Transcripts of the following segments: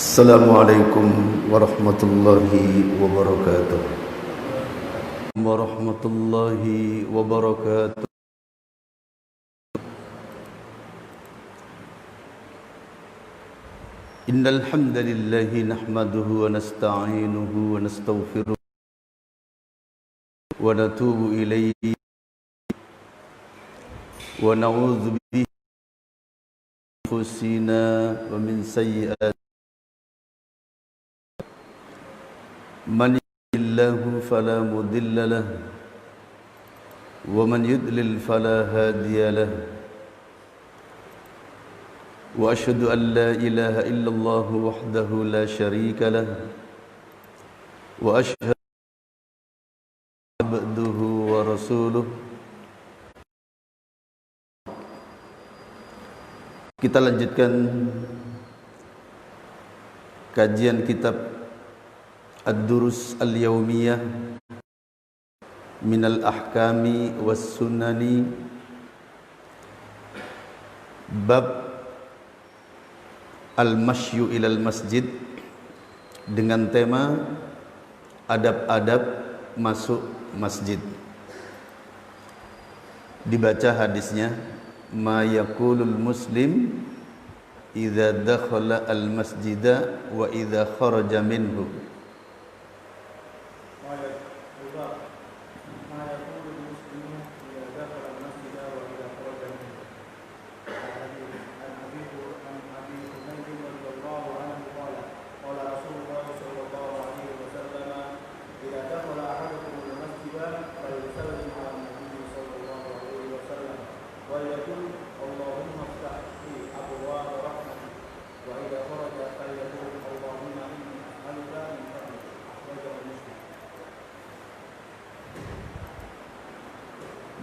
Assalamualaikum warahmatullahi wabarakatuh. Warahmatullahi wabarakatuh. Innal hamdalillahi nahmaduhu wa nasta'inuhu wa nastaghfiruh wa natubu ilayhi wa na'udzu bihi min anfusina wa min sayyi'ati man yahdihillahu fala mudilla lahu wa man yudlil fala hadiya lahu wa asyhadu an la ilaha illallah wahdahu la syarika lahu wa asyhadu abduhu wa rasuluh. Kita lanjutkan kajian kitab Ad-Durus Al-Yawmiyah Minal Ahkami Was Sunani, bab Al-Mashyu ilal Masjid, dengan tema adab-adab masuk masjid. Dibaca hadisnya, ma yaqulul muslim idza dakhala al-masjida wa idza kharaja minhu.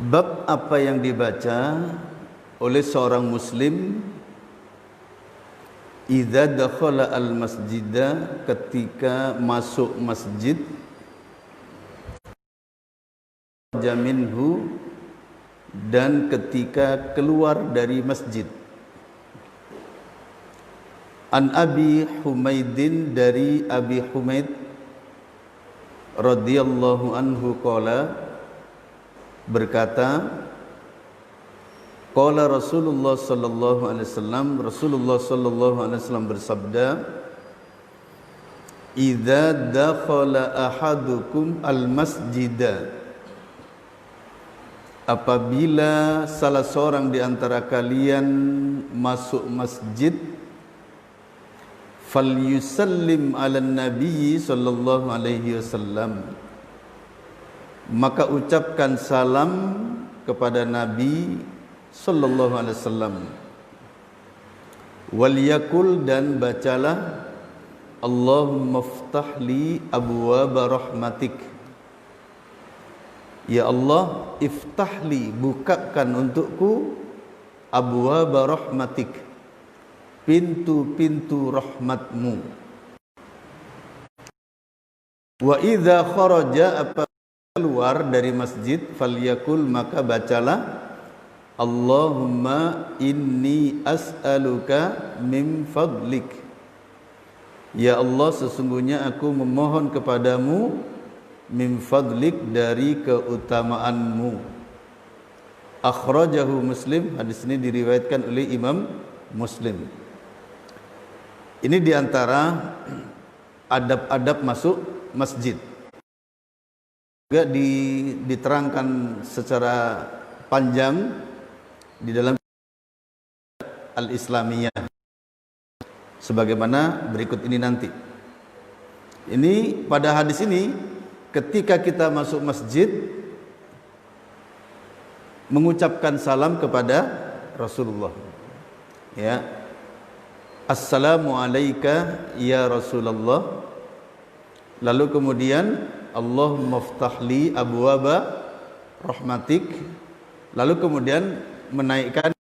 Bab apa yang dibaca oleh seorang muslim idza dakhala al-masjida, ketika masuk masjid, jaminhu, dan ketika keluar dari masjid. An Abi Humaidin, dari Abi Humaid radhiyallahu anhu qala, berkata, qala Rasulullah sallallahu alaihi wasallam, Rasulullah sallallahu alaihi wasallam bersabda, idza dakhala ahadukum al-masjida, apabila salah seorang di antara kalian masuk masjid, falyusallim ala nabi sallallahu alaihi wasallam, maka ucapkan salam kepada Nabi sallallahu alaihi wasallam. Wal yakul, dan bacalah, Allahumma iftahli abwaaba rahmatik, ya Allah, iftahli, bukakan untukku, abwaaba rahmatik, pintu-pintu rahmatmu. Wa idza kharaja, keluar dari masjid, falyakul, maka bacalah, Allahumma inni as'aluka min fadlik, ya Allah, sesungguhnya aku memohon kepadamu, min fadlik, dari keutamaanmu. Akhrajahu Muslim, hadis ini diriwayatkan oleh Imam Muslim. Ini diantara adab-adab masuk masjid. Juga diterangkan secara panjang di dalam Al-Islamiyah, sebagaimana berikut ini nanti. Ini pada hadis ini, ketika kita masuk masjid, mengucapkan salam kepada Rasulullah, ya, assalamu alayka ya Rasulullah, lalu kemudian Allahumma iftahli abwaaba rahmatik, lalu kemudian menaikkan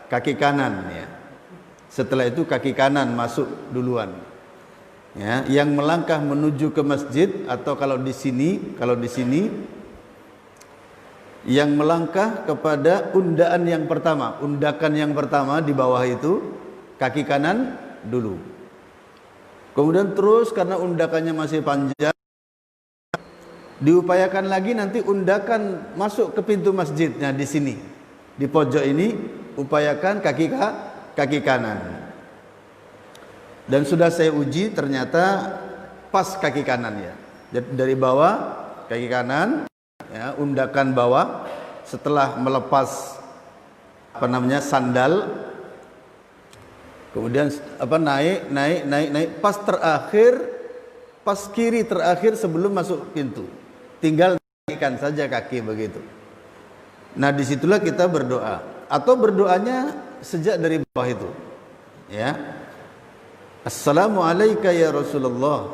kaki kanan, ya. Setelah itu kaki kanan masuk duluan, ya, yang melangkah menuju ke masjid, atau kalau di sini yang melangkah kepada undakan yang pertama di bawah itu kaki kanan dulu. Kemudian terus karena undakannya masih panjang, diupayakan lagi nanti undakan masuk ke pintu masjidnya di sini. Di pojok ini upayakan kaki kanan. Dan sudah saya uji ternyata pas kaki kanan ya. Dari bawah kaki kanan ya, undakan bawah setelah melepas sandal, kemudian naik pas kiri terakhir sebelum masuk pintu, tinggal naikkan saja kaki begitu. Nah disitulah kita berdoa, atau berdoanya sejak dari bawah itu ya. Assalamualaikum ya Rasulullah,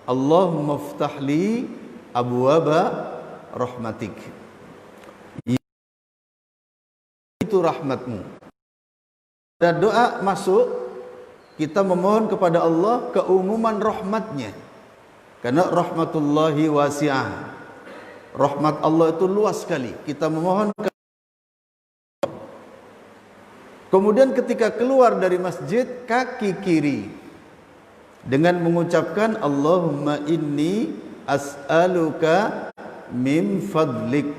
Allahumma ftahli abwaba rahmatik, itu rahmatmu. Dan doa masuk, kita memohon kepada Allah keumuman rahmatnya, karena rahmatullahi wasi'ah, rahmat Allah itu luas sekali. Kita memohon kemudian ketika keluar dari masjid, kaki kiri dengan mengucapkan Allahumma inni as'aluka min fadlik,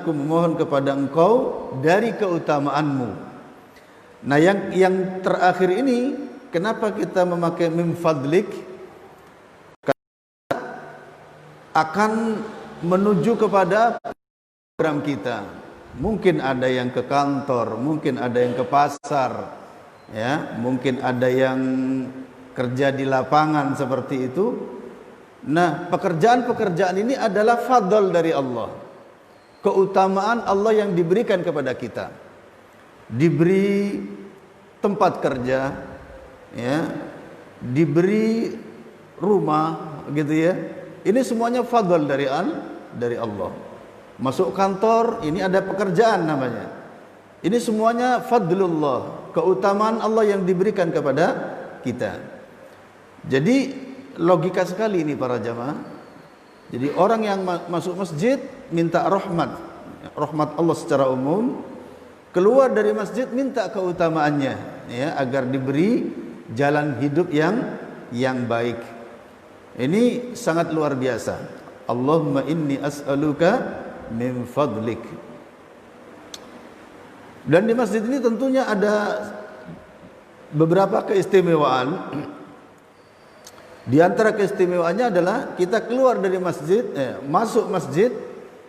aku memohon kepada engkau dari keutamaanmu. Nah yang terakhir ini kenapa kita memakai min fadlik? Karena akan menuju kepada program kita. Mungkin ada yang ke kantor, mungkin ada yang ke pasar ya, mungkin ada yang kerja di lapangan seperti itu. Nah pekerjaan-pekerjaan ini adalah fadl dari Allah, keutamaan Allah yang diberikan kepada kita. Diberi tempat kerja ya, diberi rumah gitu ya, ini semuanya fadl dari Allah. Masuk kantor, ini ada pekerjaan namanya, ini semuanya fadlullah, keutamaan Allah yang diberikan kepada kita. Jadi logika sekali ini para jamaah. Jadi orang yang masuk masjid minta rahmat Allah secara umum, keluar dari masjid minta keutamaannya ya, agar diberi jalan hidup yang baik. Ini sangat luar biasa. Allahumma inni as'aluka min fadlik. Dan di masjid ini tentunya ada beberapa keistimewaan. Di antara keistimewaannya adalah kita keluar dari masjid, masuk masjid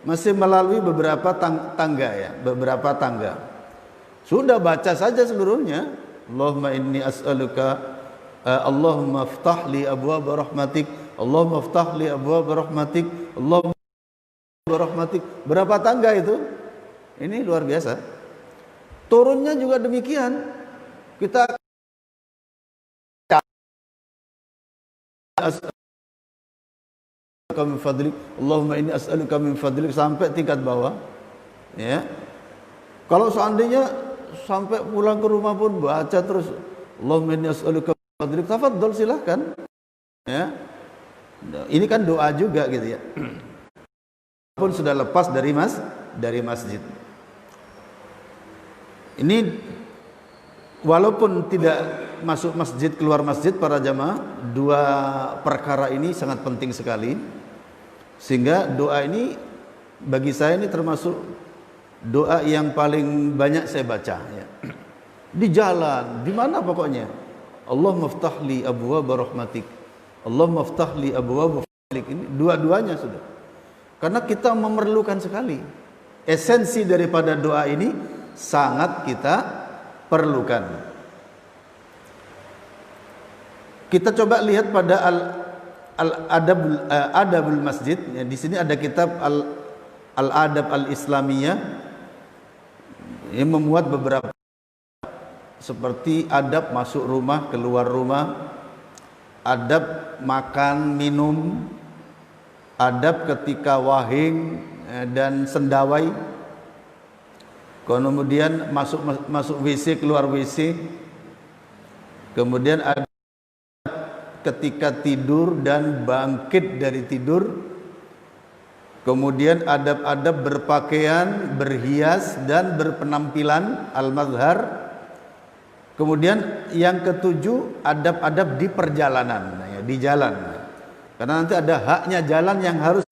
masih melalui beberapa tangga ya, beberapa tangga. Sudah baca saja seluruhnya. Allahumma inni as'aluka, Allahumma ftahli abwaaba rahmatik, Allahumma ftahli abwaaba rahmatik, Allahumma rahmatik. Berapa tangga itu? Ini luar biasa. Turunnya juga demikian. Kita as'aluka min fadlik, Allahumma inni as'aluka min fadlik, sampai tingkat bawah ya. Kalau seandainya sampai pulang ke rumah pun baca terus Allahumma inni as'aluka min fadlik, tafadhol silahkan ya. Ini kan doa juga gitu ya, pun sudah lepas dari masjid. Ini walaupun tidak masuk masjid, keluar masjid para jamaah, dua perkara ini sangat penting sekali. Sehingga doa ini bagi saya ini termasuk doa yang paling banyak saya baca ya. Di jalan, di mana pokoknya. Allahumma ftahli abwaaba rahmatik, Allahumma ftahli abwaaba fadlik. Ini dua-duanya sudah. Karena kita memerlukan sekali. Esensi daripada doa ini sangat kita perlukan. Kita coba lihat pada adabul masjid. Ya, di sini ada kitab al-adab al-islamiyah yang memuat beberapa seperti adab masuk rumah, keluar rumah, adab makan minum, adab ketika wahing dan sendawai, kemudian masuk WC, keluar WC, kemudian ada ketika tidur dan bangkit dari tidur, kemudian adab-adab berpakaian, berhias dan berpenampilan al-mazhar, Kemudian yang ketujuh, adab-adab di perjalanan, ya, di jalan. Karena nanti ada haknya jalan yang harus,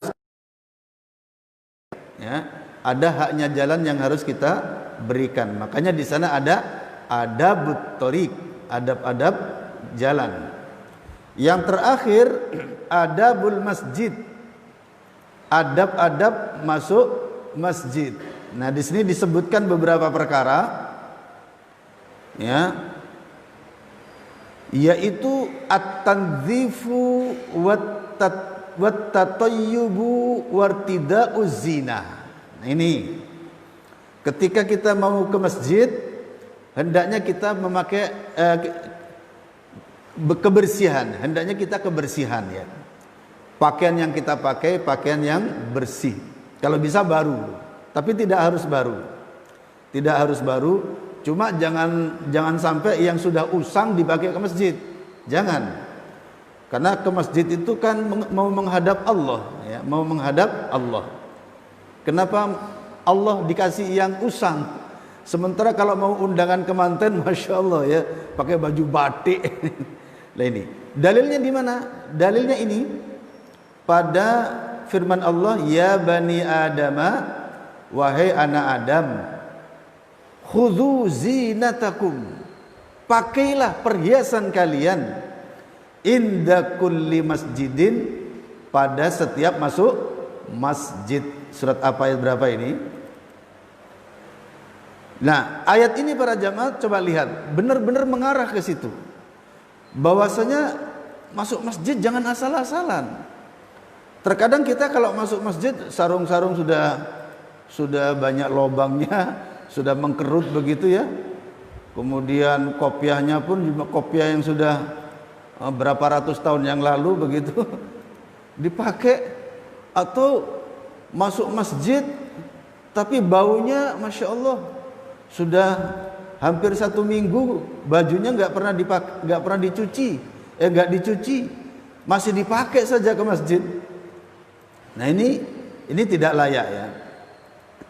ya, ada haknya jalan yang harus kita berikan. Makanya di sana ada adabut thoriq, adab-adab jalan. Yang terakhir, adabul masjid, adab-adab masuk masjid. Nah, di sini disebutkan beberapa perkara, ya, yaitu at-tanzifu wat-tatayyubu wartida'uz zina. Nah, ini ketika kita mau ke masjid, hendaknya kita memakai kebersihan, hendaknya kita kebersihan, ya. Pakaian yang kita pakai pakaian yang bersih. Kalau bisa baru, tapi tidak harus baru. Tidak harus baru. Cuma jangan sampai yang sudah usang dipakai ke masjid. Jangan. Karena ke masjid itu kan mau menghadap Allah, ya, mau menghadap Allah. Kenapa Allah dikasih yang usang? Sementara kalau mau undangan kemanten, masya Allah, ya, pakai baju batik. Nah, ini dalilnya di mana? Dalilnya ini pada firman Allah, ya bani adama, wahai anak Adam, khudhu zinatakum, pakailah perhiasan kalian, inda kulli masjidin, pada setiap masuk masjid. Surat apa, ayat berapa ini? Nah, ayat ini para jamaah coba lihat, benar-benar mengarah ke situ. Bahwasanya masuk masjid jangan asal-asalan. Terkadang kita kalau masuk masjid, sarung-sarung sudah banyak lobangnya, sudah mengkerut begitu, ya. Kemudian kopiahnya pun juga kopiah yang sudah berapa ratus tahun yang lalu begitu dipakai. Atau masuk masjid tapi baunya masya Allah sudah hampir 1 minggu bajunya nggak pernah dicuci, masih dipakai saja ke masjid. Nah, ini tidak layak, ya.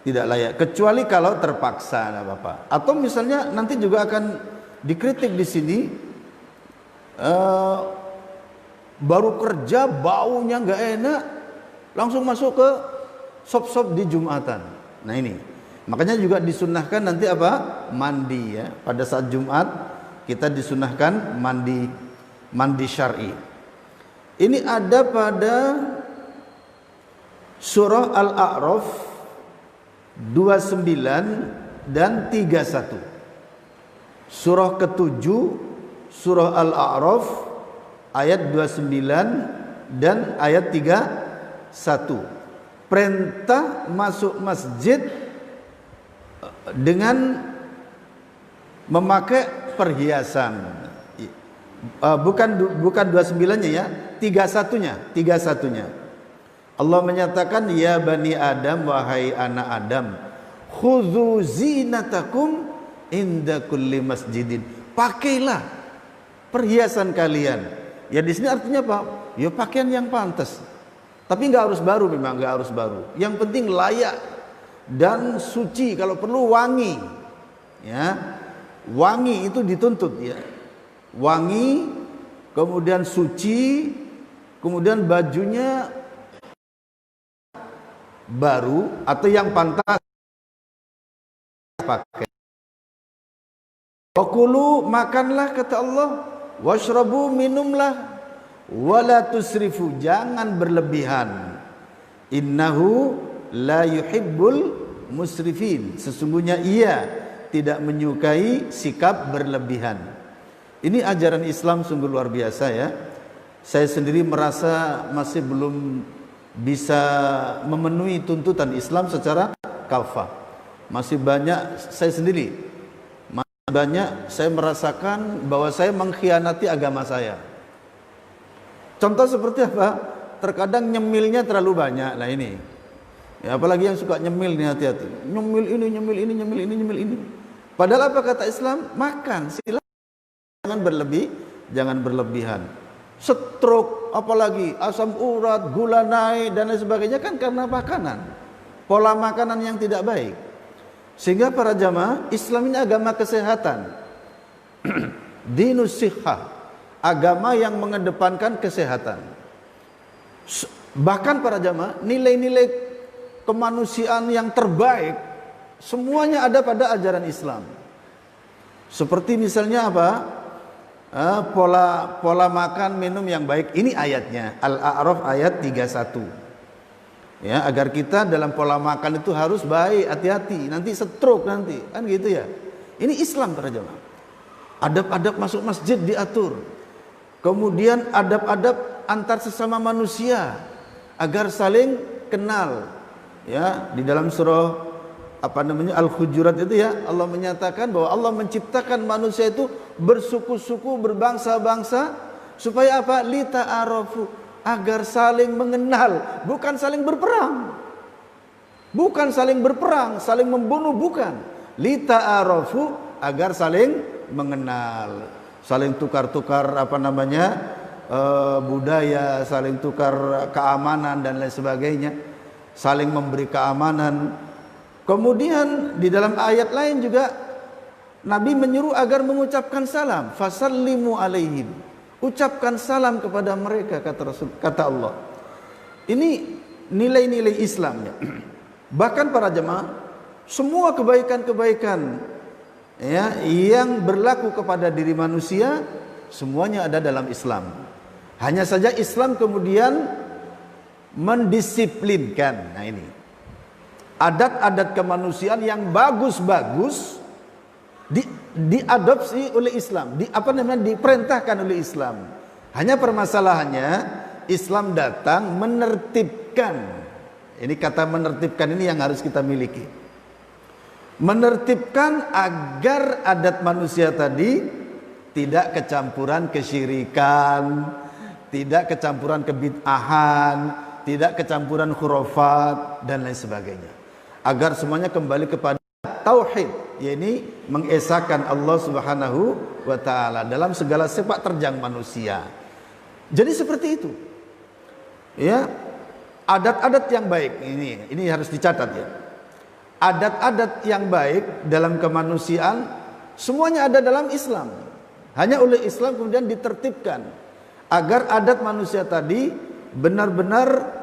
Tidak layak, kecuali kalau terpaksa, nggak apa-apa. Atau misalnya nanti juga akan dikritik di sini, baru kerja baunya nggak enak, langsung masuk ke sop-sop di Jumatan. Nah, ini makanya juga disunahkan nanti apa? Mandi, ya. Pada saat Jumat kita disunahkan mandi syar'i. Ini ada pada surah Al-A'raf 29 dan 31. Surah ke-7 surah Al-A'raf ayat 29 dan ayat 31. Perintah masuk masjid dengan memakai perhiasan. Bukan 29-nya, ya, 31-nya. Allah menyatakan, ya bani Adam, wahai anak Adam, khudhu zinatakum inda kulli masjidin, pakailah perhiasan kalian. Ya, di sini artinya apa? Ya, pakaian yang pantas. Tapi nggak harus baru, memang nggak harus baru. Yang penting layak dan suci, kalau perlu wangi. Ya, wangi itu dituntut, ya. Wangi, kemudian suci, kemudian bajunya baru atau yang pantas pakai. Wakulu, makanlah, kata Allah, washrabu, minumlah, wala tusrifu, jangan berlebihan, innahu la yuhibbul musrifin, sesungguhnya ia tidak menyukai sikap berlebihan. Ini ajaran Islam sungguh luar biasa, ya. Saya sendiri merasa masih belum bisa memenuhi tuntutan Islam secara kafah. Masih banyak saya merasakan bahwa saya mengkhianati agama saya. Contoh seperti apa? Terkadang nyemilnya terlalu banyak. Nah, ini, ya, apalagi yang suka nyemil nih, hati-hati. Nyemil ini. Padahal apa kata Islam? Makan, silakan, jangan berlebihan. Stroke, apalagi asam urat, gula naik dan lain sebagainya, kan karena makanan, pola makanan yang tidak baik. Sehingga para jamaah, Islam ini agama kesehatan. Dinus sihhah, agama yang mengedepankan kesehatan. Bahkan para jamaah, nilai-nilai kemanusiaan yang terbaik semuanya ada pada ajaran Islam. Seperti misalnya apa? Pola makan minum yang baik. Ini ayatnya Al-A'raf ayat 31. Ya, agar kita dalam pola makan itu harus baik, hati-hati, nanti stroke nanti, kan gitu ya. Ini Islam para jamaah. Adab-adab masuk masjid diatur. Kemudian adab-adab antar sesama manusia agar saling kenal. Ya, di dalam surah Al-Hujurat itu ya, Allah menyatakan bahwa Allah menciptakan manusia itu bersuku-suku, berbangsa-bangsa supaya apa? Lita'arafu, agar saling mengenal, bukan saling berperang. Bukan saling berperang, saling membunuh, bukan. Lita'arafu, agar saling mengenal, saling tukar-tukar budaya, saling tukar keamanan dan lain sebagainya, saling memberi keamanan. Kemudian di dalam ayat lain juga Nabi menyuruh agar mengucapkan salam, fasallimu alaihim, ucapkan salam kepada mereka, kata Allah. Ini nilai-nilai Islamnya. Bahkan para jemaah, semua kebaikan-kebaikan ya yang berlaku kepada diri manusia semuanya ada dalam Islam. Hanya saja Islam kemudian mendisiplinkan. Nah ini adat-adat kemanusiaan yang bagus-bagus diadopsi oleh Islam, diperintahkan oleh Islam. Hanya permasalahannya Islam datang menertibkan. Ini kata menertibkan ini yang harus kita miliki. Menertibkan agar adat manusia tadi tidak kecampuran kesyirikan, tidak kecampuran kebid'ahan, tidak kecampuran khurafat dan lain sebagainya. Agar semuanya kembali kepada tauhid, yakni mengesahkan Allah Subhanahu wa taala dalam segala sepak terjang manusia. Jadi seperti itu. Ya. Adat-adat yang baik ini harus dicatat ya. Adat-adat yang baik dalam kemanusiaan semuanya ada dalam Islam. Hanya oleh Islam kemudian ditertibkan agar adat manusia tadi benar-benar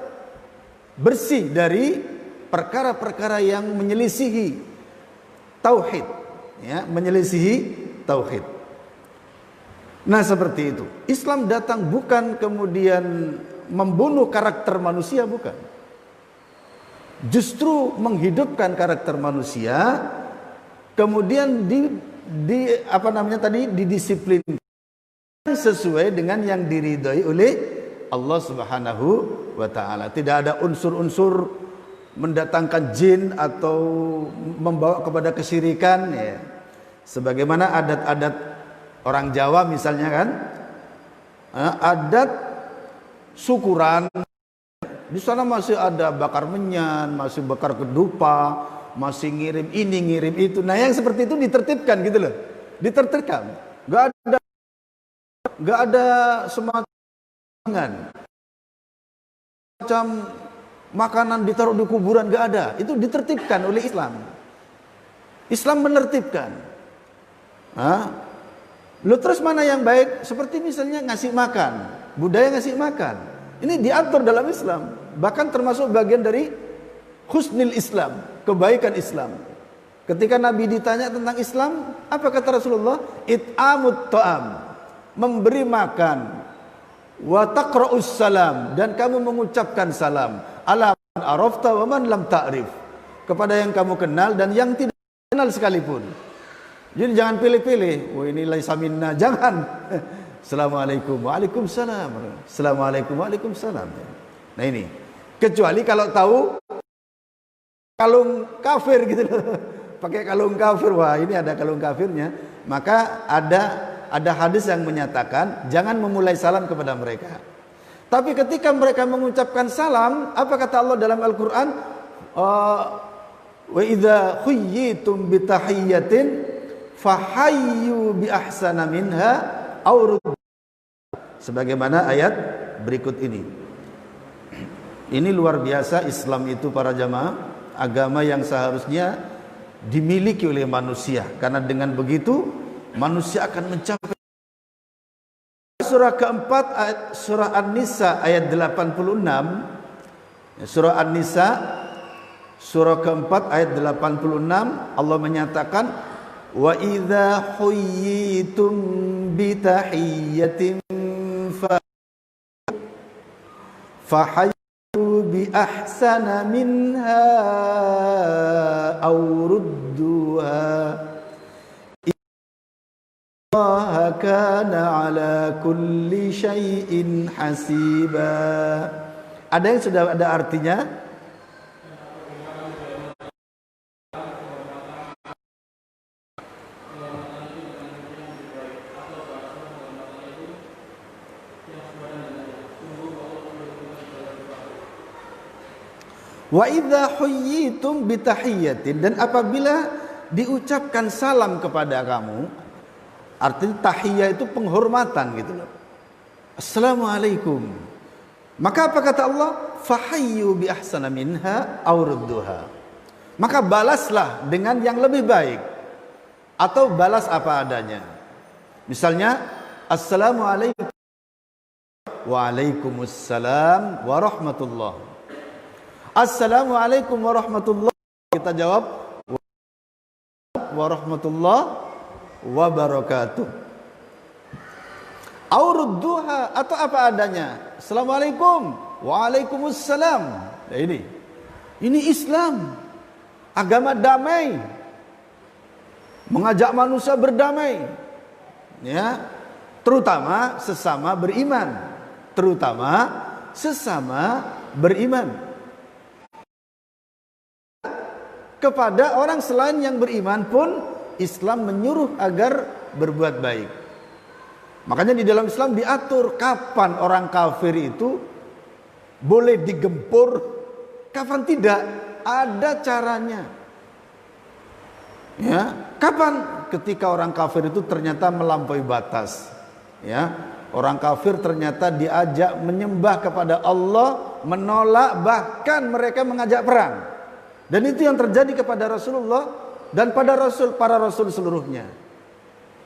bersih dari perkara-perkara yang menyelisihi tauhid, ya, menyelisihi tauhid. Nah, seperti itu. Islam datang bukan kemudian membunuh karakter manusia, bukan. Justru menghidupkan karakter manusia, kemudian didisiplinkan sesuai dengan yang diridhai oleh Allah Subhanahu wa taala. Tidak ada unsur-unsur mendatangkan jin atau membawa kepada kesyirikan ya. Sebagaimana adat-adat orang Jawa misalnya kan, adat syukuran di sana masih ada bakar menyan, masih bakar kedupa, masih ngirim ini ngirim itu. Nah, yang seperti itu ditertibkan gitu loh. Ditertibkan. Enggak ada semacam makanan ditaruh di kuburan, enggak ada. Itu ditertibkan oleh Islam. Islam menertibkan. Terus mana yang baik? Seperti misalnya ngasih makan, budaya ngasih makan. Ini diatur dalam Islam. Bahkan termasuk bagian dari husnil Islam, kebaikan Islam. Ketika Nabi ditanya tentang Islam, apa kata Rasulullah? It'amut ta'am, memberi makan. Wa taqra'us salam, dan kamu mengucapkan salam. Ala man arafta wa man lam ta'rif, kepada yang kamu kenal dan yang tidak kenal sekalipun. Jadi jangan pilih-pilih. Oh, ini laisa minna, jangan. Assalamualaikum, waalaikumsalam. Assalamualaikum, waalaikumsalam. Nah ini, kecuali kalau tahu kalung kafir gitu loh. Pakai kalung kafir, wah ini ada kalung kafirnya. Maka ada hadis yang menyatakan jangan memulai salam kepada mereka. Tapi ketika mereka mengucapkan salam, apa kata Allah dalam Al-Quran? Wa idza khuyyitum bi tahiyyatin fahayyu bi ahsana minha aw ruddu. Sebagaimana ayat berikut ini. Ini luar biasa Islam itu para jamaah, agama yang seharusnya dimiliki oleh manusia, karena dengan begitu manusia akan mencapai. Surah keempat, surah An-Nisa ayat 86. Surah An-Nisa surah keempat ayat 86, Allah menyatakan, wa idza huyyitum bi tahiyyatin fahayyu bi ahsana minha aw rudduha innallaha kana ala kulli syai'in hasiba. Ada yang sudah ada artinya? Wa idza huyyitum bitahiyyatin, dan apabila diucapkan salam kepada kamu, artinya tahiyah itu penghormatan gitu loh. Assalamualaikum. Maka apa kata Allah? Fahayyu bi ahsana minha aw rudduha. Maka balaslah dengan yang lebih baik atau balas apa adanya. Misalnya assalamualaikum, waalaikumsalam warahmatullahi. Assalamualaikum warahmatullahi, kita jawab warahmatullahi wabarakatuh. Aurudduha, atau apa adanya. Assalamualaikum, waalaikumsalam. Nah, ini Islam, agama damai, mengajak manusia berdamai, ya, terutama sesama beriman, Kepada orang selain yang beriman pun Islam menyuruh agar berbuat baik. Makanya di dalam Islam diatur kapan orang kafir itu boleh digempur, kapan tidak, ada caranya. Ya, kapan? Ketika orang kafir itu ternyata melampaui batas. Ya, orang kafir ternyata diajak menyembah kepada Allah, menolak, bahkan mereka mengajak perang. Dan itu yang terjadi kepada Rasulullah dan pada para rasul seluruhnya.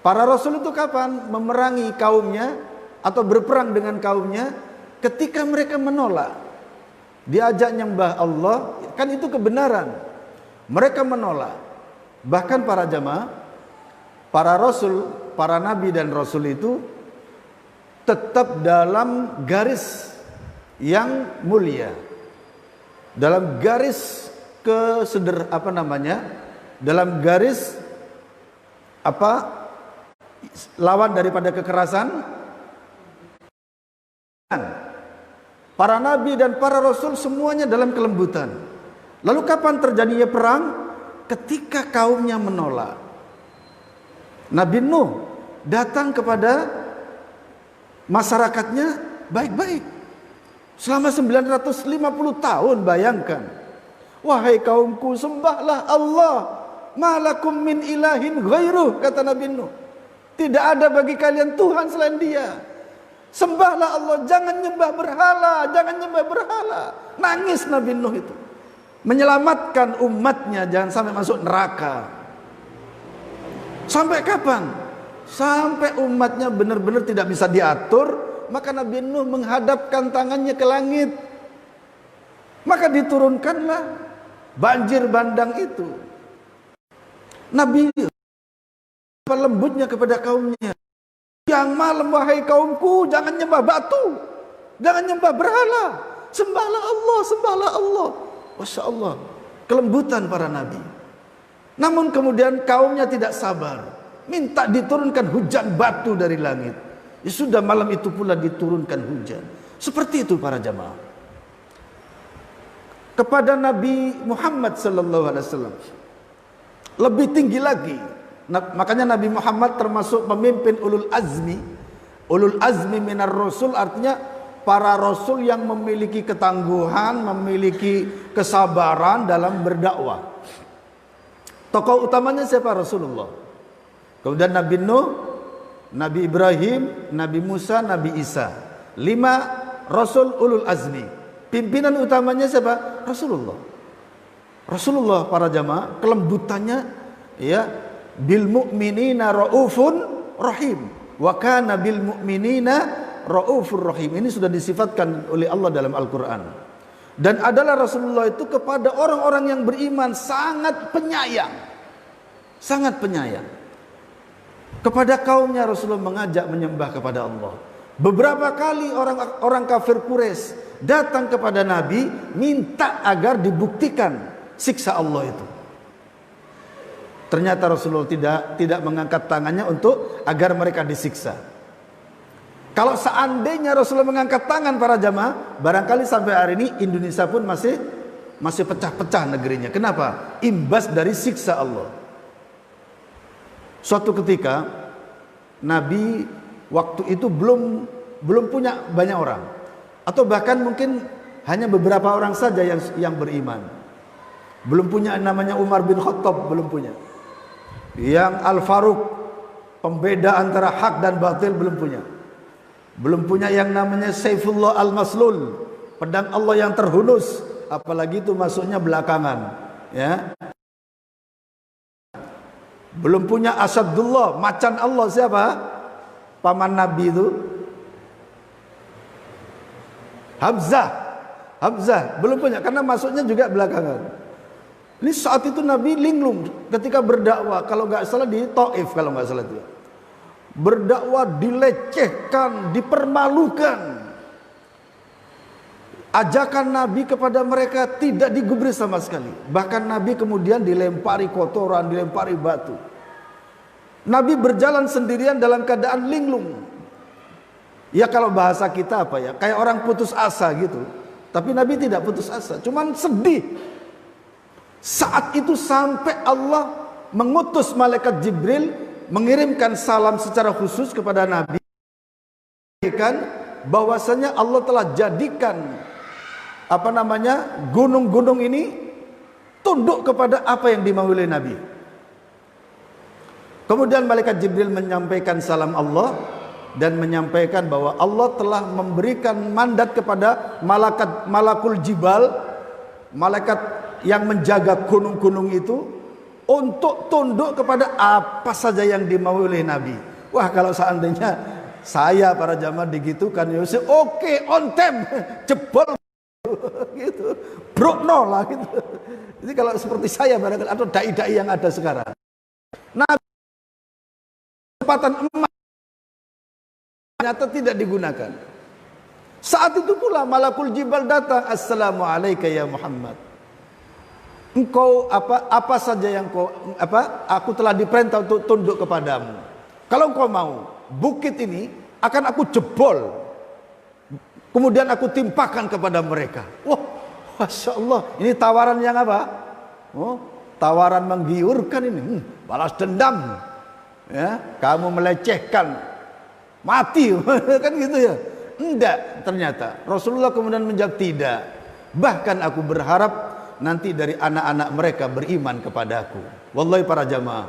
Para rasul itu kapan memerangi kaumnya atau berperang dengan kaumnya? Ketika mereka menolak, diajak nyembah Allah, kan itu kebenaran. Mereka menolak. Bahkan para jamaah, para rasul, para nabi dan rasul itu tetap dalam garis yang mulia, dalam garis dalam garis lawan daripada kekerasan. Para nabi dan para rasul semuanya dalam kelembutan. Lalu kapan terjadinya perang? Ketika kaumnya menolak. Nabi Nuh datang kepada masyarakatnya baik-baik selama 950 tahun, bayangkan. Wahai kaumku, sembahlah Allah, malakum min ilahin ghairuh, kata Nabi Nuh. Tidak ada bagi kalian Tuhan selain Dia. Sembahlah Allah, jangan nyembah berhala. Nangis Nabi Nuh itu, menyelamatkan umatnya jangan sampai masuk neraka. Sampai kapan? Sampai umatnya benar-benar tidak bisa diatur. Maka Nabi Nuh menghadapkan tangannya ke langit, maka diturunkanlah banjir bandang itu. Nabi lembutnya kepada kaumnya, yang malam wahai kaumku, jangan nyembah batu, jangan nyembah berhala, sembahlah Allah. Masya Allah, kelembutan para nabi. Namun kemudian kaumnya tidak sabar, minta diturunkan hujan batu dari langit. Ya sudah, malam itu pula diturunkan hujan. Seperti itu para jamaah. Kepada Nabi Muhammad sallallahu alaihi wasallam lebih tinggi lagi. Makanya Nabi Muhammad termasuk pemimpin ulul azmi minar rasul, artinya para rasul yang memiliki ketangguhan, memiliki kesabaran dalam berdakwah. Tokoh utamanya siapa? Rasulullah. Kemudian Nabi Nuh, Nabi Ibrahim, Nabi Musa, Nabi Isa. 5 rasul ulul azmi. Pimpinan utamanya siapa? Rasulullah. Rasulullah para jamaah, kelembutannya ya bil mu'minina raufun rahim. Wa kana bil mu'minina raufur rahim. Ini sudah disifatkan oleh Allah dalam Al-Qur'an. Dan adalah Rasulullah itu kepada orang-orang yang beriman sangat penyayang. Sangat penyayang. Kepada kaumnya Rasulullah mengajak menyembah kepada Allah. Beberapa kali orang kafir Quraisy datang kepada Nabi minta agar dibuktikan siksa Allah itu. Ternyata Rasulullah tidak mengangkat tangannya untuk agar mereka disiksa. Kalau seandainya Rasulullah mengangkat tangan para jamaah, barangkali sampai hari ini Indonesia pun masih pecah-pecah negerinya. Kenapa? Imbas dari siksa Allah. Suatu ketika Nabi waktu itu belum punya banyak orang, atau bahkan mungkin hanya beberapa orang saja yang beriman. Belum punya namanya Umar bin Khattab, belum punya. Yang Al-Faruq, pembeda antara hak dan batil, belum punya. Belum punya yang namanya Saifullah Al-Maslul, pedang Allah yang terhunus, apalagi itu masuknya belakangan, ya. Belum punya Asadullah, macan Allah. Siapa? Paman Nabi itu Hamzah belum punya, karena masuknya juga belakangan. Ini saat itu Nabi linglung ketika berdakwah, kalau nggak salah di Taif, kalau nggak salah itu. Berdakwah dilecehkan, dipermalukan. Ajakan Nabi kepada mereka tidak digubris sama sekali. Bahkan Nabi kemudian dilempari kotoran, dilempari batu. Nabi berjalan sendirian dalam keadaan linglung. Ya kalau bahasa kita apa ya, kayak orang putus asa gitu. Tapi Nabi tidak putus asa, cuman sedih. Saat itu sampai Allah mengutus malaikat Jibril mengirimkan salam secara khusus kepada Nabi, bahwasanya Allah telah jadikan gunung-gunung ini tunduk kepada apa yang dimaui oleh Nabi. Kemudian malaikat Jibril menyampaikan salam Allah dan menyampaikan bahwa Allah telah memberikan mandat kepada malakul jibal, malaikat yang menjaga gunung-gunung itu, untuk tunduk kepada apa saja yang dimaui oleh Nabi. Wah, kalau seandainya saya para jamaah digitukan, ya oke, on time, jebol gitu, brokno lah gitu. Jadi kalau seperti saya barangkali, atau dai-dai yang ada sekarang, Nabi kesempatan emas ternyata tidak digunakan. Saat itu pula malakul jibal datang, assalamualaikum ya Muhammad. Engkau apa saja yang aku telah diperintah untuk tunduk kepadamu. Kalau engkau mau, bukit ini akan aku jebol, kemudian aku timpakan kepada mereka. Wah, masya Allah, ini tawaran yang apa? Oh, tawaran menggiurkan ini. Balas dendam, ya, kamu melecehkan, mati, kan gitu ya. Enggak, ternyata Rasulullah kemudian menjawab tidak. Bahkan aku berharap nanti dari anak-anak mereka beriman kepadaku. Wallahi para jamaah,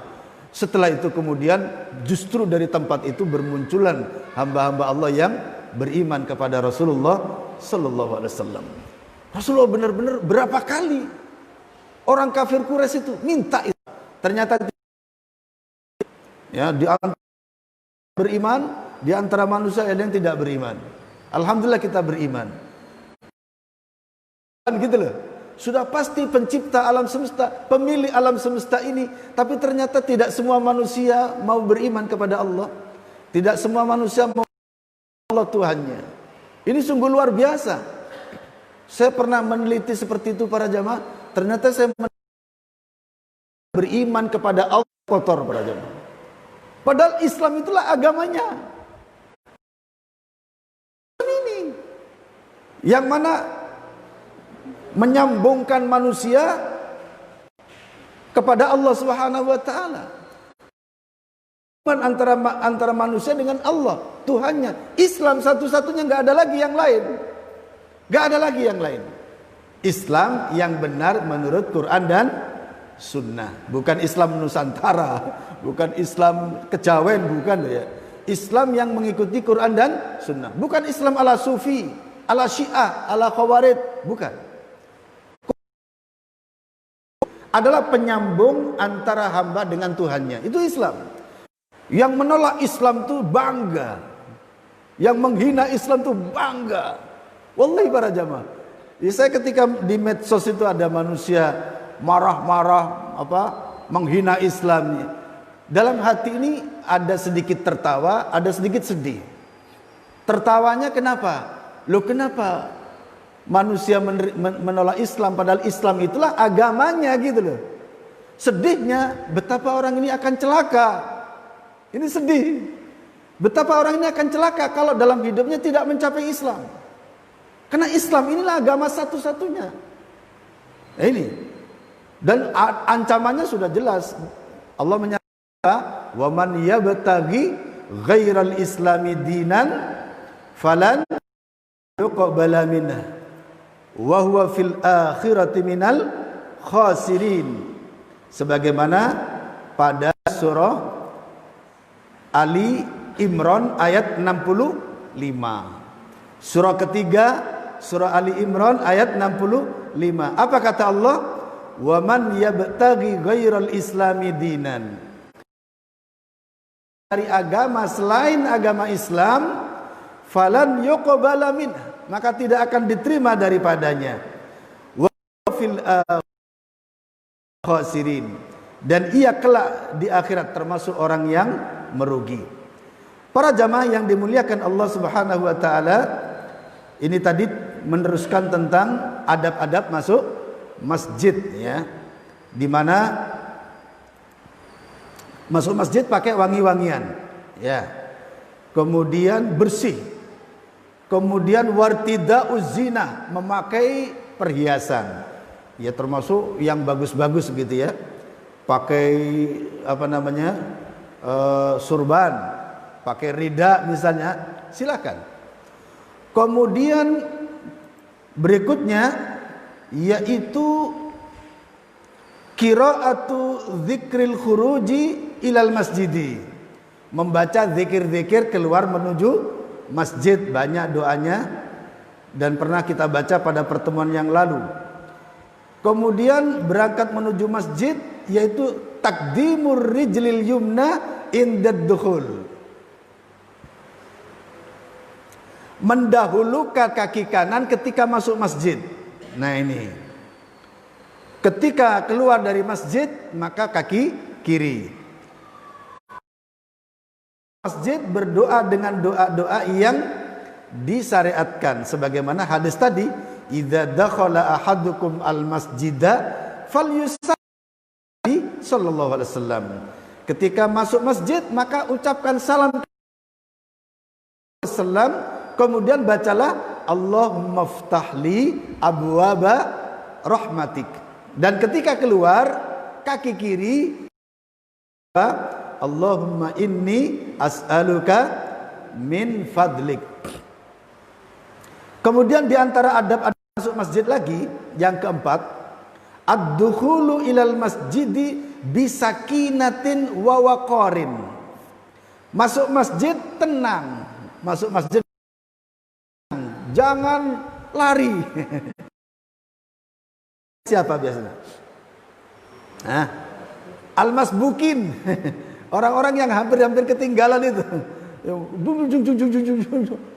setelah itu kemudian justru dari tempat itu bermunculan hamba-hamba Allah yang beriman kepada Rasulullah sallallahu alaihi wasallam. Rasulullah benar-benar berapa kali orang kafir Quraisy itu minta itu. Ternyata ya, di antara beriman, di antara manusia ada yang tidak beriman. Alhamdulillah kita beriman. Kan gitu loh. Sudah pasti pencipta alam semesta, pemilik alam semesta ini, tapi ternyata tidak semua manusia mau beriman kepada Allah. Tidak semua manusia mau Allah Tuhannya. Ini sungguh luar biasa. Saya pernah meneliti seperti itu para jamaah. Ternyata saya beriman kepada Allah kotor para jamaah. Padahal Islam itulah agamanya. Ini yang mana menyambungkan manusia kepada Allah Subhanahu wa taala. Antara manusia dengan Allah, Tuhannya. Islam satu-satunya, enggak ada lagi yang lain. Enggak ada lagi yang lain. Islam yang benar menurut Quran dan Sunnah, bukan Islam Nusantara, bukan Islam Kejawen, bukan ya. Islam yang mengikuti Quran dan Sunnah, bukan Islam ala Sufi, ala Syiah, ala Khawarij, bukan. adalah penyambung antara hamba dengan Tuhannya. Itu Islam. Yang menolak Islam itu bangga. Yang menghina Islam itu bangga. Wallahi para jamaah. Saya ketika di medsos itu ada manusia marah-marah menghina Islam. Dalam hati ini ada sedikit tertawa, ada sedikit sedih. Tertawanya kenapa? Loh, kenapa manusia menolak Islam padahal Islam itulah agamanya gitu loh. Sedihnya betapa orang ini akan celaka. Ini sedih. Betapa orang ini akan celaka kalau dalam hidupnya tidak mencapai Islam. Karena Islam inilah agama satu-satunya. Nah, ini. Dan ancamannya sudah jelas. Allah menyatakan, "Wa man yabtaghi ghairal islami dinan falan yuqbala minhu wa huwa fil akhirati minal khasirin." Sebagaimana pada surah Ali Imran ayat 65. Surah ketiga, surah Ali Imran ayat 65. Apa kata Allah? Wa man yabtaghi ghairal islami dinan. Dari agama selain agama Islam, falan yuqbala min, maka tidak akan diterima daripadanya. Wa fil khasirin, dan ia kelak di akhirat termasuk orang yang merugi. Para jamaah yang dimuliakan Allah Subhanahu wa taala, ini tadi meneruskan tentang adab-adab masuk masjid ya. Di mana masuk masjid pakai wangi-wangian ya. Kemudian bersih. Kemudian wartidauz zina, memakai perhiasan. Ya termasuk yang bagus-bagus gitu ya. Pakai surban, pakai rida misalnya, silakan. Kemudian berikutnya yaitu qiraatu dzikril khuruji ilal masjidi, membaca zikir-zikir keluar menuju masjid, banyak doanya dan pernah kita baca pada pertemuan yang lalu. Kemudian berangkat menuju masjid yaitu taqdimur rijlil yumna indad dukhul, mendahulukan kaki kanan ketika masuk masjid. Nah ini, ketika keluar dari masjid maka kaki kiri. Masjid berdoa dengan doa-doa yang disyariatkan sebagaimana hadis tadi, idza dakhala ahadukum al masjida falyusalli sallallahu alaihi wasallam. Ketika masuk masjid maka ucapkan salam kemudian bacalah Allahumma ftahli abwaba rahmatik. Dan ketika keluar kaki kiri, Allahumma inni as'aluka min fadlik. Kemudian di antara adab masuk masjid lagi yang keempat, ad-dukhulu ilal masjidi bisakinatin wa waqarin. Masuk masjid tenang, masuk masjid tenang. Jangan lari. Siapa biasanya? Al-masbukin. Orang-orang yang hampir-hampir ketinggalan itu.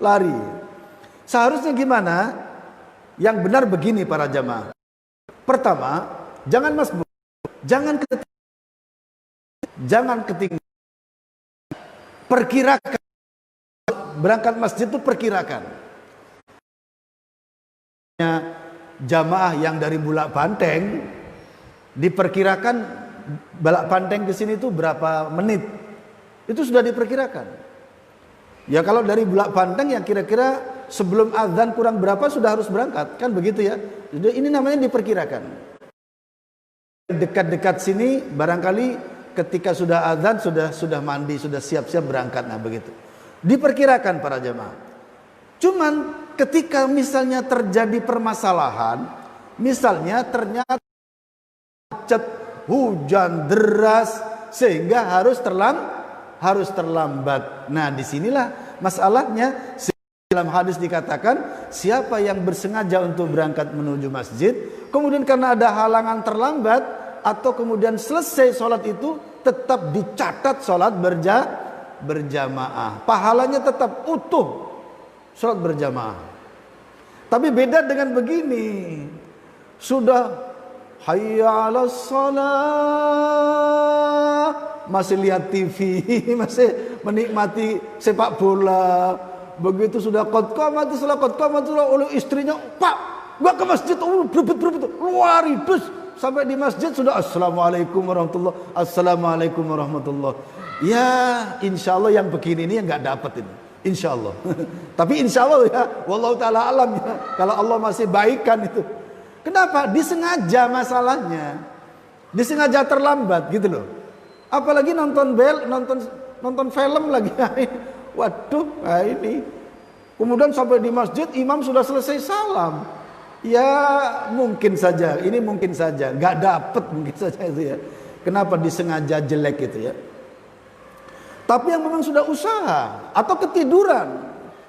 Lari. Seharusnya gimana? Yang benar begini para jamaah. Pertama, jangan masbuk. Jangan ketinggalan. Perkirakan. Berangkat masjid itu perkirakan. Jamaah yang dari Bulak Banteng diperkirakan Bulak Banteng ke sini itu berapa menit? Itu sudah diperkirakan. Ya kalau dari Bulak Banteng yang kira-kira sebelum azan kurang berapa sudah harus berangkat, kan begitu ya. Jadi ini namanya diperkirakan. Dekat-dekat sini barangkali ketika sudah azan sudah mandi, sudah siap-siap berangkat, nah begitu. Diperkirakan para jamaah. Cuman ketika misalnya terjadi permasalahan, misalnya ternyata macet, hujan deras sehingga harus terlambat. Nah, disinilah masalahnya. Dalam hadis dikatakan, siapa yang bersengaja untuk berangkat menuju masjid, kemudian karena ada halangan terlambat, atau kemudian selesai sholat itu tetap dicatat sholat berjamaah. Pahalanya tetap utuh sholat berjamaah. Tapi beda dengan begini, sudah hayya 'alas shalah, masih lihat TV, masih menikmati sepak bola. Begitu sudah qad qamatis shalah, oleh istrinya, "Pak, gua ke masjid." Berebut, lari dus sampai di masjid sudah assalamualaikum warahmatullah, assalamualaikum warahmatullah. Ya, insya Allah yang begini ini yang nggak dapat ini, insya Allah. Tapi insya Allah ya, wallahu taala alam ya, kalau Allah masih baikkan itu. Kenapa? Disengaja masalahnya, disengaja terlambat gitu loh. Apalagi nonton film lagi. Waduh, nah ini. Kemudian sampai di masjid imam sudah selesai salam. Ya mungkin saja, ini mungkin saja, nggak dapet mungkin saja itu ya. Kenapa disengaja jelek itu ya? Tapi yang memang sudah usaha atau ketiduran,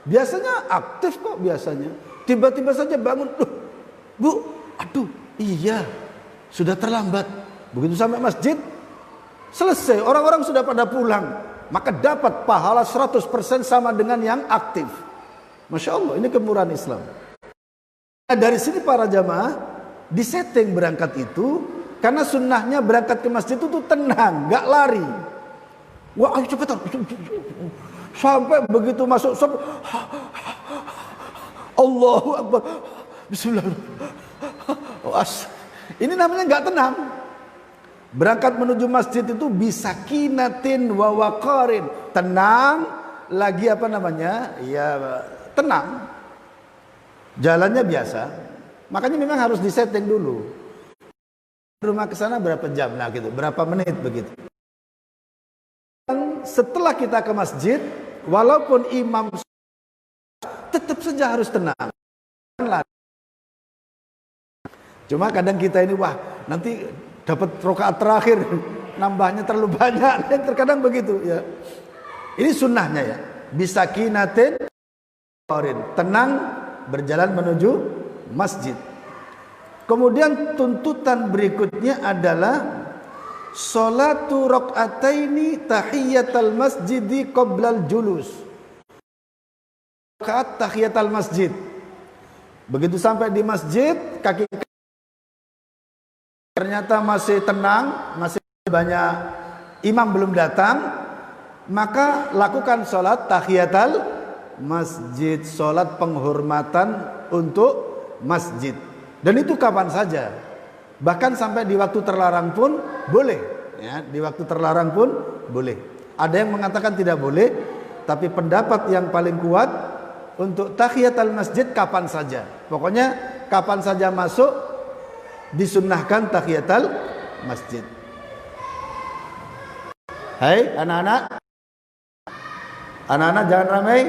biasanya aktif kok biasanya. Tiba-tiba saja bangun, Bu, aduh, iya, sudah terlambat. Begitu sampai masjid, selesai, orang-orang sudah pada pulang, maka dapat pahala 100% sama dengan yang aktif. Masya Allah, ini kemurahan Islam. Nah, dari sini para jamaah disetting berangkat itu, karena sunnahnya berangkat ke masjid itu tuh tenang, gak lari. Wah, ayo cepetan. Sampai begitu masuk, Allahu Akbar, Bismillahirrahmanirrahim. Ini namanya gak tenang. Berangkat menuju masjid itu bisa kinatin wa waqarin, tenang, lagi apa namanya? Ya, tenang. Jalannya biasa. Makanya memang harus disetting dulu. Rumah ke sana berapa jam? Nah gitu, berapa menit begitu. Dan setelah kita ke masjid, walaupun imam tetap saja harus tenang. Cuma kadang kita ini wah, nanti dapat rakaat terakhir, nambahnya terlalu banyak. Dan terkadang begitu ya. Ini sunnahnya ya. Bisa kinatin, tenang berjalan menuju masjid. Kemudian tuntutan berikutnya adalah sholatu rakaataini tahiyatal masjidi qoblal julus. Rakaat tahiyatal masjid. Begitu sampai di masjid, kaki ternyata masih tenang, masih banyak imam belum datang, maka lakukan sholat tahiyatal masjid, sholat penghormatan untuk masjid. Dan itu kapan saja, bahkan sampai di waktu terlarang pun boleh ya, di waktu terlarang pun boleh. Ada yang mengatakan tidak boleh, tapi pendapat yang paling kuat untuk tahiyatul masjid kapan saja, pokoknya kapan saja masuk disunnahkan tahiyatul masjid. Hai anak-anak, anak-anak jangan ramai.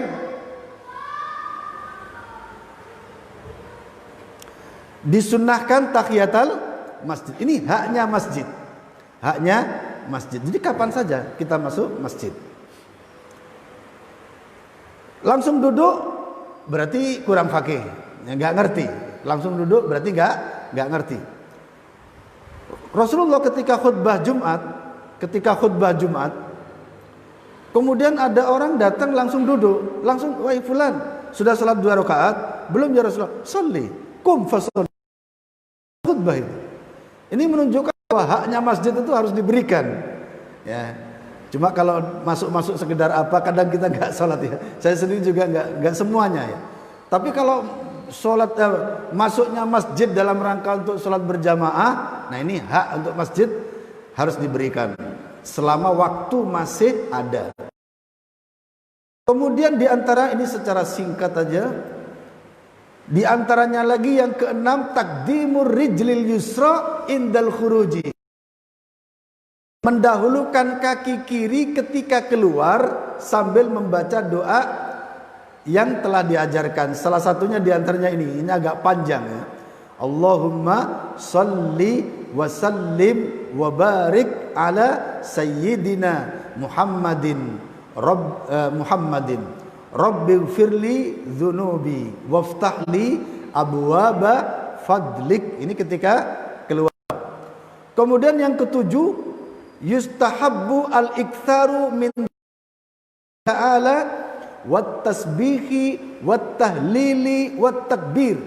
Disunnahkan tahiyatul masjid. Ini haknya masjid. Haknya masjid. Jadi kapan saja kita masuk masjid. Langsung duduk berarti kurang fakih. Ya, nggak ngerti. Langsung duduk berarti nggak ngerti. Rasulullah ketika khutbah Jumat, kemudian ada orang datang langsung duduk, langsung, wahai fulan, sudah salat 2 rakaat? Belum ya Rasulullah. Sholli, kum fasholli. Khutbah itu. Ini menunjukkan bahwa haknya masjid itu harus diberikan. Ya. Cuma kalau masuk sekedar apa, kadang kita nggak sholat ya. Saya sendiri juga nggak semuanya ya. Tapi kalau sholat masuknya masjid dalam rangka untuk sholat berjamaah, nah ini hak untuk masjid harus diberikan selama waktu masih ada. Kemudian diantara ini secara singkat aja. Di antaranya lagi yang keenam, takdimur rijlil yusra indal khuruji. Mendahulukan kaki kiri ketika keluar sambil membaca doa yang telah diajarkan. Salah satunya di antaranya ini agak panjang ya. Allahumma sholli wa sallim wa barik ala sayyidina Muhammadin Muhammadin Rabbighfirli dzunubi waftahli abwaba fadlik. Ini ketika keluar. Kemudian yang ketujuh, yustahabbu al-iktsaru min ta'ala wat tasbihi wat tahlili wat takbir.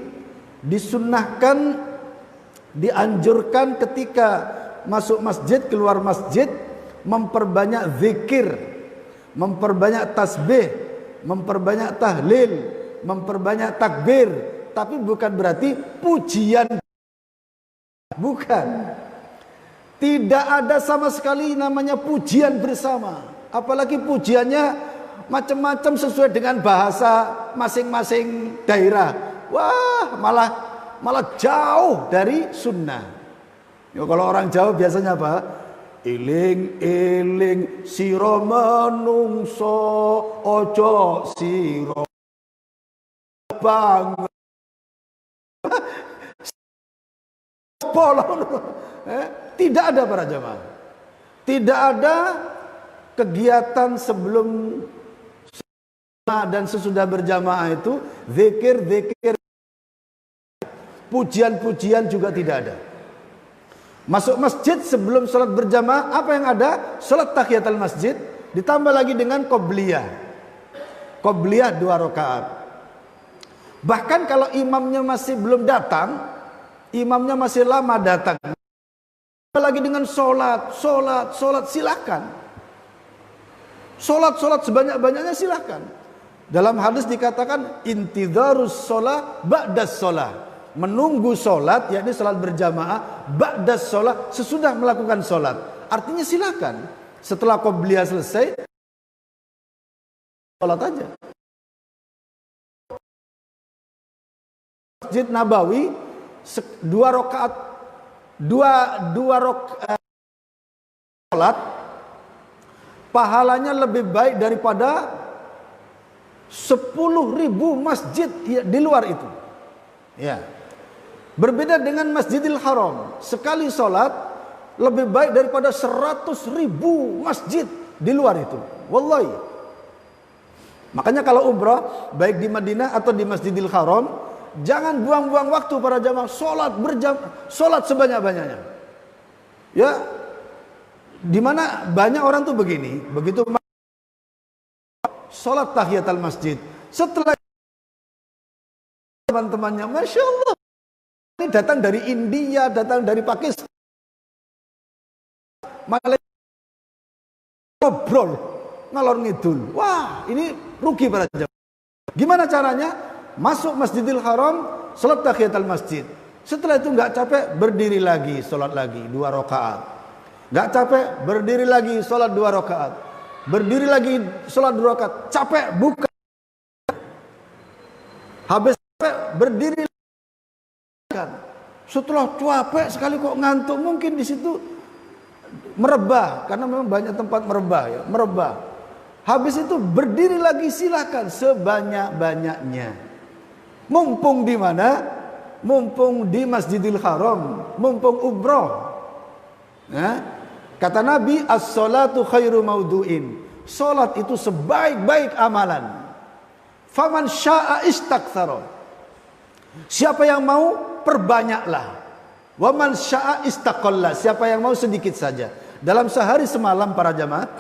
Disunnahkan, dianjurkan ketika masuk masjid, keluar masjid, memperbanyak zikir, memperbanyak tasbih, memperbanyak tahlil, memperbanyak takbir. Tapi bukan berarti pujian, bukan. Tidak ada sama sekali namanya pujian bersama. Apalagi pujiannya macam-macam sesuai dengan bahasa masing-masing daerah. Wah, malah jauh dari sunnah. Ya, kalau orang Jawa biasanya apa? Iling-iling sira menungso ojo sira bang. Tidak ada para jamaah. Tidak ada kegiatan sebelum dan sesudah berjamaah itu zikir, pujian-pujian juga tidak ada. Masuk masjid sebelum sholat berjamaah, apa yang ada? Sholat tahiyatul masjid, ditambah lagi dengan qobliyah. Qobliyah 2 rakaat. Bahkan kalau imamnya masih belum datang, imamnya masih lama datang, lagi dengan sholat, silakan. Sholat sebanyak-banyaknya silakan. Dalam hadis dikatakan intidharus sholat ba'das sholat, menunggu sholat, yakni sholat berjamaah, ba'das sholat, sesudah melakukan sholat. Artinya silakan. Setelah qobliyah selesai, sholat aja. Masjid Nabawi 2 rakaat, dua rakaat sholat, pahalanya lebih baik daripada 10.000 masjid di luar itu. Ya. Berbeda dengan Masjidil Haram, sekali sholat lebih baik daripada 100.000 masjid di luar itu. Wallahi. Makanya kalau umrah, baik di Madinah atau di Masjidil Haram, jangan buang-buang waktu para jamaah, sholat sebanyak-banyaknya. Ya, dimana banyak orang tuh begini, begitu sholat tahiyatul masjid, setelah teman-temannya, masya Allah, ini datang dari India, datang dari Pakistan, malah ngobrol ngalor ngidul. Wah, ini rugi para jamaah. Gimana caranya? Masuk Masjidil Haram, sholat tahiyatul masjid. Setelah itu nggak capek, berdiri lagi, sholat lagi 2 rakaat. Nggak capek, berdiri lagi, sholat 2 rakaat. Berdiri lagi, sholat 2 rakaat. Capek, buka. Habis capek, berdiri lagi. Setelah capek sekali kok ngantuk, mungkin di situ merebah, karena memang banyak tempat merebah ya, merebah. Habis itu berdiri lagi, silakan sebanyak-banyaknya. Mumpung di mana? Mumpung di Masjidil Haram, mumpung umroh. Nah, kata Nabi, as-salatu khairu maudu'in. Salat itu sebaik-baik amalan. Faman syaa istaktsara. Siapa yang mau, perbanyaklah. Wa man syaa istaqalla. Siapa yang mau, sedikit saja. Dalam sehari semalam para jamaah,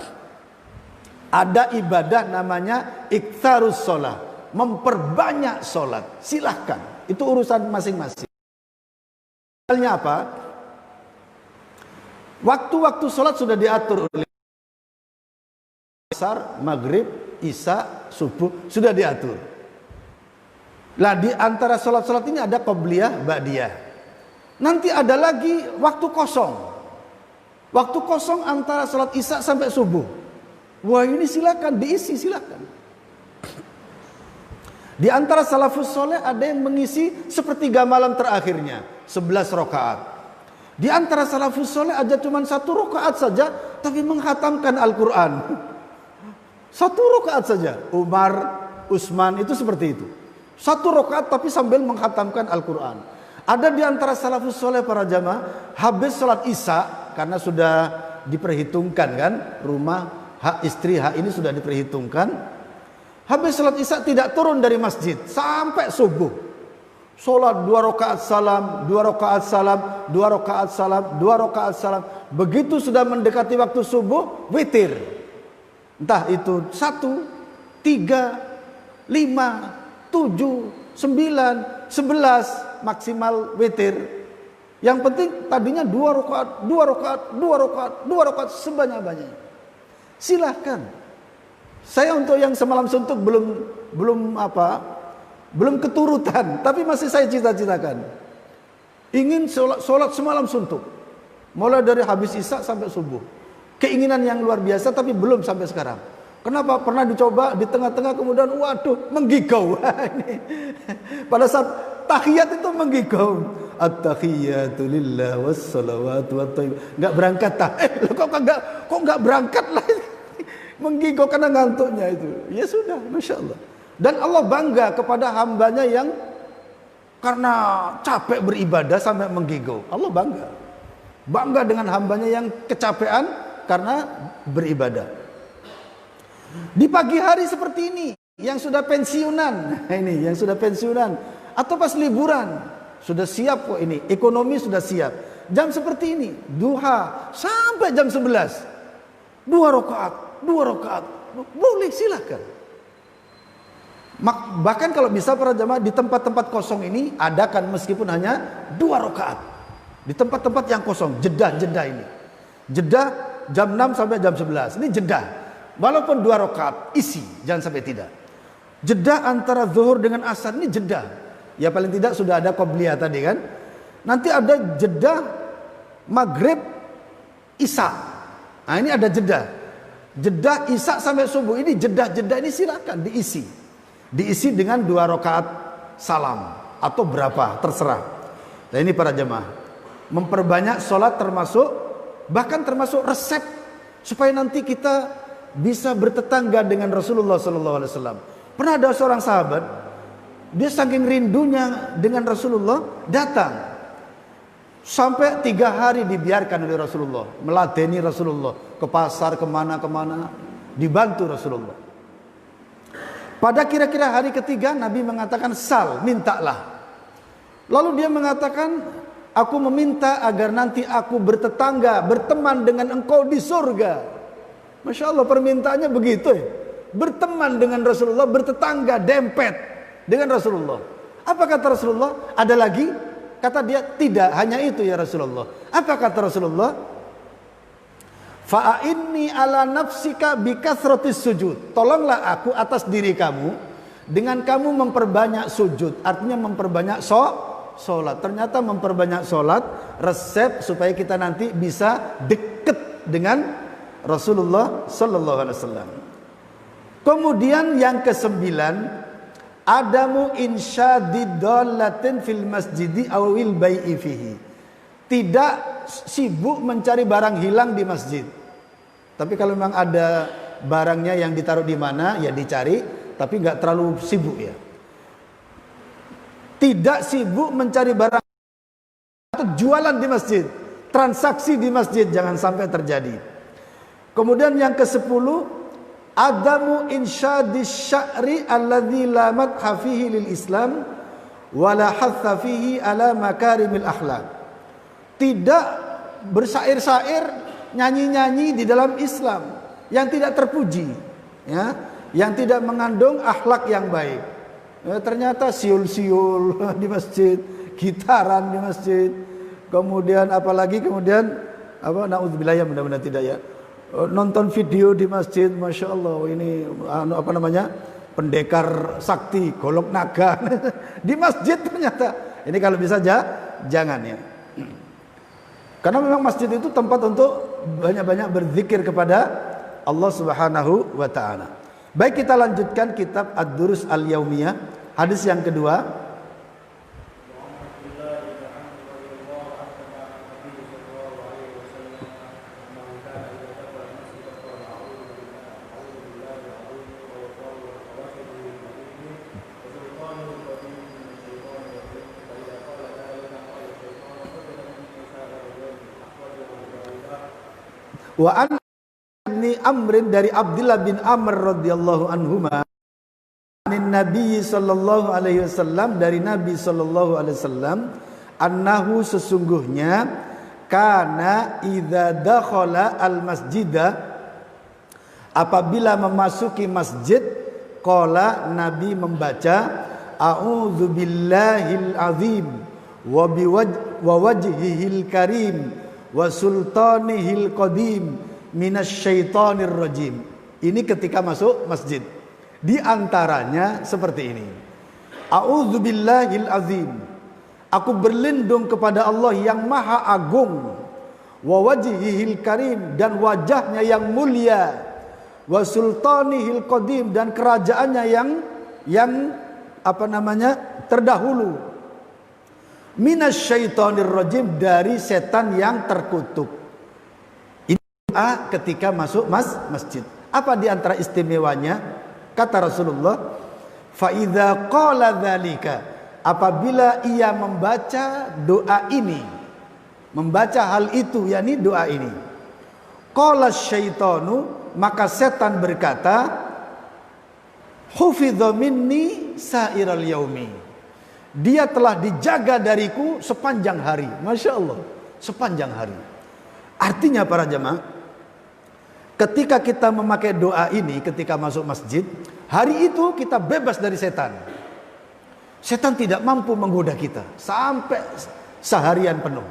ada ibadah namanya iktsarus shalah, memperbanyak sholat. Silahkan, itu urusan masing-masing. Misalnya apa? Waktu-waktu sholat sudah diatur oleh asar, maghrib, isya, subuh, sudah diatur. Lah di antara sholat-sholat ini ada qobliyah, ba'diyah. Nanti ada lagi waktu kosong. Waktu kosong antara sholat isya sampai subuh. Wah, ini silakan diisi, silakan. Di antara salafus soleh ada yang mengisi sepertiga malam terakhirnya, 11 rakaat. Di antara salafus soleh ada cuma 1 rakaat saja, tapi menghatamkan Al-Quran. 1 rakaat saja. Umar, Utsman itu seperti itu. 1 rakaat tapi sambil menghatamkan Al-Quran. Ada di antara salafus soleh para jamaah, habis sholat isya, karena sudah diperhitungkan kan, rumah, hak istri, hak ini sudah diperhitungkan. Habis sholat isya tidak turun dari masjid sampai subuh. Sholat 2 rakaat salam, 2 rakaat salam, 2 rakaat salam, 2 rakaat salam. Begitu sudah mendekati waktu subuh, witir. Entah itu 1, 3, 5, 7, 9, 11 maksimal witir. Yang penting tadinya 2 rakaat, 2 rakaat, 2 rakaat, 2 rakaat sebanyak-banyaknya. Silahkan. Saya untuk yang semalam suntuk belum keturutan, tapi masih saya cita-citakan. Ingin sholat semalam suntuk, mulai dari habis isya sampai subuh. Keinginan yang luar biasa, tapi belum sampai sekarang. Kenapa? Pernah dicoba di tengah-tengah, kemudian waduh menggigau. Pada saat tahiyat itu menggigau. At-tahiyatu lillah wassalawatu watthayyib. Enggak berangkat tah. Kok enggak berangkat lah. Menggigau karena ngantuknya itu. Ya sudah, Masya Allah. Dan Allah bangga kepada hambanya yang karena capek beribadah sampai menggigau. Allah bangga. Bangga dengan hambanya yang kecapean karena beribadah. Di pagi hari seperti ini, yang sudah pensiunan, ini yang sudah pensiunan atau pas liburan, sudah siap kok ini, ekonomi sudah siap. Jam seperti ini, duha sampai jam 11. 2 rakaat, 2 rakaat. Boleh, silakan. Bahkan kalau bisa para jamaah di tempat-tempat kosong ini adakan meskipun hanya 2 rakaat. Di tempat-tempat yang kosong, jeda ini. Jeda jam 6 sampai jam 11. Ini jeda. Walaupun 2 rakaat isi, jangan sampai tidak. Jeda antara zuhur dengan asar ini jeda. Ya paling tidak sudah ada qobliyah tadi kan. Nanti ada jeda maghrib isya. Nah ini ada jeda. Jeda isya sampai subuh ini jeda-jeda ini silakan diisi. Diisi dengan 2 rakaat salam atau berapa terserah. Nah ini para jemaah, memperbanyak sholat bahkan termasuk resep supaya nanti kita bisa bertetangga dengan Rasulullah SAW. Pernah ada seorang sahabat, dia saking rindunya dengan Rasulullah datang sampai 3 hari dibiarkan oleh Rasulullah, meladeni Rasulullah ke pasar kemana-kemana, dibantu Rasulullah. Pada kira-kira hari ketiga Nabi mengatakan sal, mintalah. Lalu dia mengatakan, aku meminta agar nanti aku bertetangga, berteman dengan engkau di surga. Masya Allah permintaannya begitu ya. Berteman dengan Rasulullah, bertetangga, dempet dengan Rasulullah. Apa kata Rasulullah? Ada lagi? Kata dia, tidak, hanya itu ya Rasulullah. Apa kata Rasulullah? Fa'inni ala nafsika bikathratis sujud. Tolonglah aku atas diri kamu dengan kamu memperbanyak sujud. Artinya memperbanyak sholat. Ternyata memperbanyak sholat resep supaya kita nanti bisa dekat dengan Rasulullah sallallahu alaihi wasallam. Kemudian yang ke-9, adamu insyadid dalatin fil masjidi awil bai'i fihi. Tidak sibuk mencari barang hilang di masjid. Tapi kalau memang ada barangnya yang ditaruh di mana, ya dicari, tapi nggak terlalu sibuk ya. Tidak sibuk mencari barang atau jualan di masjid, transaksi di masjid jangan sampai terjadi. Kemudian yang ke-10, adamu insyadis sya'ri alladzi la madha fihi lil Islam wa la hatha fihi ala makarimil akhlaq. Tidak bersair-sair, nyanyi-nyanyi di dalam Islam yang tidak terpuji, ya, yang tidak mengandung akhlak yang baik. Ya, ternyata siul-siul di masjid, gitaran di masjid, kemudian apalagi naudzubillah ya, mudah-mudahan tidak ya, nonton video di masjid, masya Allah ini pendekar sakti, golok naga di masjid ternyata. Ini kalau bisa jangan ya. Karena memang masjid itu tempat untuk banyak-banyak berzikir kepada Allah Subhanahu wa taala. Baik, kita lanjutkan kitab Ad-Durus Al-Yaumiyah, hadis yang kedua. Wa an Amrin dari Abdullah bin Amr radhiyallahu anhuma, anin Nabi sallallahu alaihi wasallam, dari Nabi sallallahu alaihi wasallam, annahu sesungguhnya kana idza dakhala al masjidah, apabila memasuki masjid, qala Nabi membaca a'udzu billahil azim wa wajhihil karim wa sultanihil qadim minasyaitonir rajim. Ini ketika masuk masjid. Di antaranya seperti ini. A'udzu billahil azim. Aku berlindung kepada Allah yang maha agung. Wa wajhihil karim, dan wajahnya yang mulia. Wa sultanihil qadim, dan kerajaannya yang terdahulu. Minasyaitonir rajim, dari setan yang terkutuk. Ini doa ketika masuk masjid. Apa di antara istimewanya? Kata Rasulullah, fa idza qala dzalika, apabila ia membaca doa ini, membaca hal itu, yakni doa ini, qala syaitanu, maka setan berkata, hufidha minni sairal yaumi, dia telah dijaga dariku sepanjang hari. Masya Allah, sepanjang hari. Artinya para jemaah, ketika kita memakai doa ini ketika masuk masjid, hari itu kita bebas dari setan. Setan tidak mampu menggoda kita sampai seharian penuh.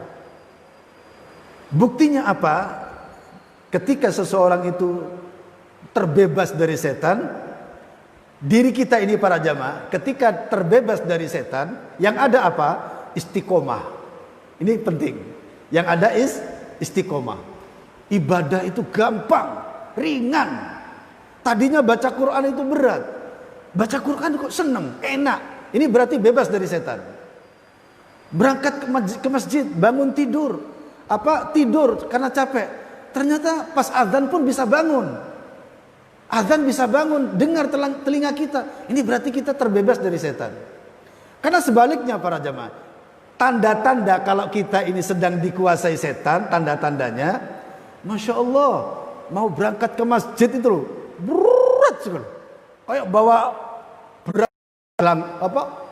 Buktinya apa? Ketika seseorang itu terbebas dari setan, diri kita ini para jamaah, ketika terbebas dari setan, yang ada apa? Istiqomah. Ini penting. Yang ada istiqomah. Ibadah itu gampang, ringan. Tadinya baca Quran itu berat. Baca Quran kok seneng, enak. Ini berarti bebas dari setan. Berangkat ke masjid, bangun tidur. Tidur karena capek. Ternyata pas azan pun bisa bangun. Azan bisa bangun, dengar telinga kita. Ini berarti kita terbebas dari setan. Karena sebaliknya para jamaah, tanda-tanda kalau kita ini sedang dikuasai setan, tanda-tandanya, Masya Allah, mau berangkat ke masjid itu loh, berat sekali. Kayak bawa berat dalam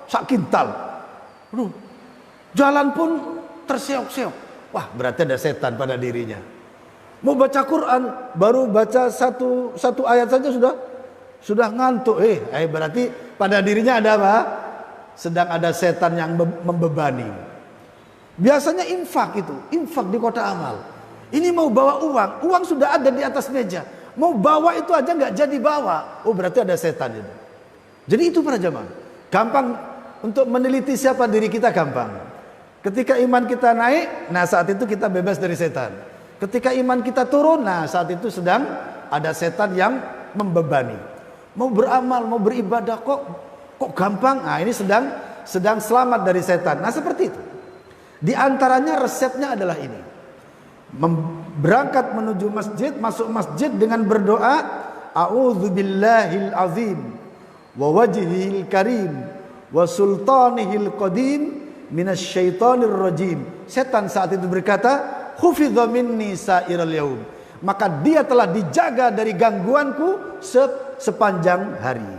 sak kintal. Jalan pun terseok-seok. Wah, berarti ada setan pada dirinya. Mau baca Quran, baru baca satu ayat saja sudah ngantuk. Berarti pada dirinya ada apa? Sedang ada setan yang membebani. Biasanya infak di kota amal. Ini mau bawa uang sudah ada di atas meja. Mau bawa itu aja nggak jadi bawa. Oh, berarti ada setan itu. Jadi itu para jamaah. Gampang untuk meneliti siapa diri kita, gampang. Ketika iman kita naik, nah saat itu kita bebas dari setan. Ketika iman kita turun, nah saat itu sedang ada setan yang membebani. Mau beramal, mau beribadah kok gampang. Nah, ini sedang selamat dari setan. Nah, seperti itu. Di antaranya resepnya adalah ini. Berangkat menuju masjid, masuk masjid dengan berdoa a'udzu billahil azim wa wajhihil karim wa sultanihil qadim minasyaitonir rajim. Setan saat itu berkata, hufidha minni sairal yaum, maka dia telah dijaga dari gangguanku sepanjang hari.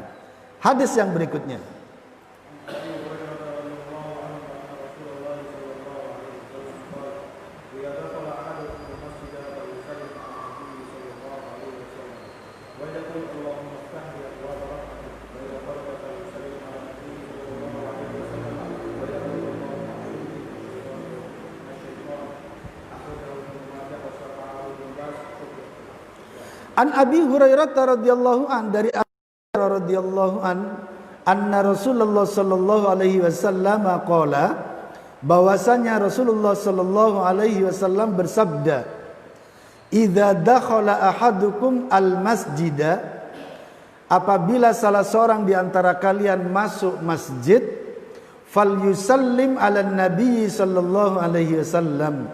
Hadis yang berikutnya, An Abi Hurairah radhiyallahu an, dari Abu Hurairah radhiyallahu an, anna Rasulullah sallallahu alaihi wasallam qala, bahwasanya Rasulullah sallallahu alaihi wasallam bersabda, idza dakhala ahadukum al masjida, apabila salah seorang di antara kalian masuk masjid, falyusallim ala nabi sallallahu alaihi wasallam,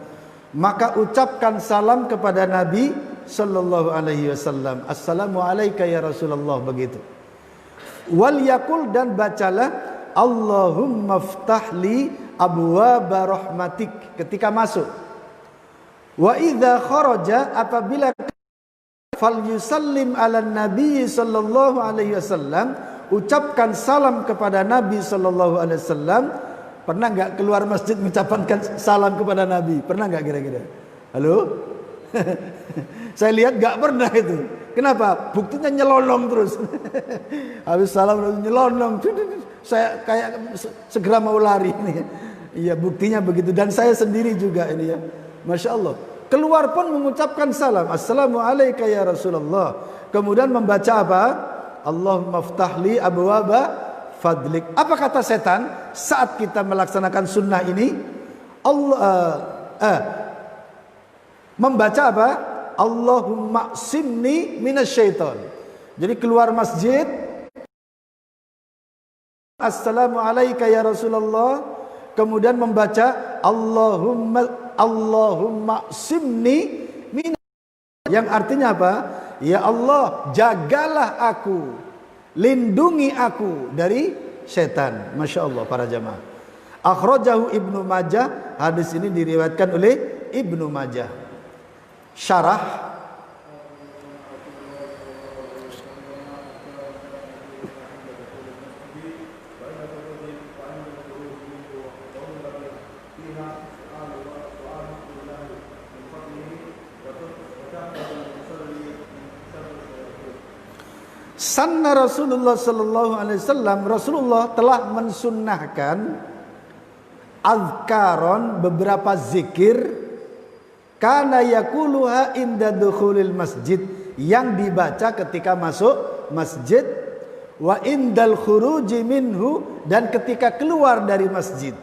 maka ucapkan salam kepada Nabi sallallahu alaihi wasallam, assalamu alayka ya Rasulullah, begitu. Wal yakul, dan bacalah Allahumma ftahli abwaaba rahmatik ketika masuk. Wa idza kharaja, apabila falyusallim ala nabi sallallahu alaihi wasallam ucapkan salam kepada Nabi sallallahu alaihi wasallam. Pernah enggak keluar masjid mengucapkan salam kepada Nabi? Pernah enggak kira-kira? Halo? Saya lihat enggak pernah itu. Kenapa? Buktinya nyelonong terus. Habis salam nyelonong. Saya kayak segera mau lari ini. Iya, buktinya begitu. Dan saya sendiri juga ini ya. Masya Allah. Keluar pun mengucapkan salam. Assalamualaikum ya Rasulullah. Kemudian membaca apa? Allahumma ftahli abwaba fadlik. Apa kata setan saat kita melaksanakan sunnah ini? Membaca apa? Allahumma simni minasyaiton. Jadi keluar masjid, Assalamualaikum ya Rasulullah. Kemudian membaca Allahumma simni min, yang artinya apa? Ya Allah, jagalah aku, lindungi aku dari setan. Masya Allah para jamaah. Akhrajahu Ibnu Majah. Hadis ini diriwayatkan oleh Ibnu Majah. Syarah Sanna Rasulullah sallallahu alaihi wasallam, Rasulullah telah mensunnahkan azkaron, beberapa zikir, kana yaquluha inda dukhulil masjid, yang dibaca ketika masuk masjid, wa indal khuruji minhu, dan ketika keluar dari masjid,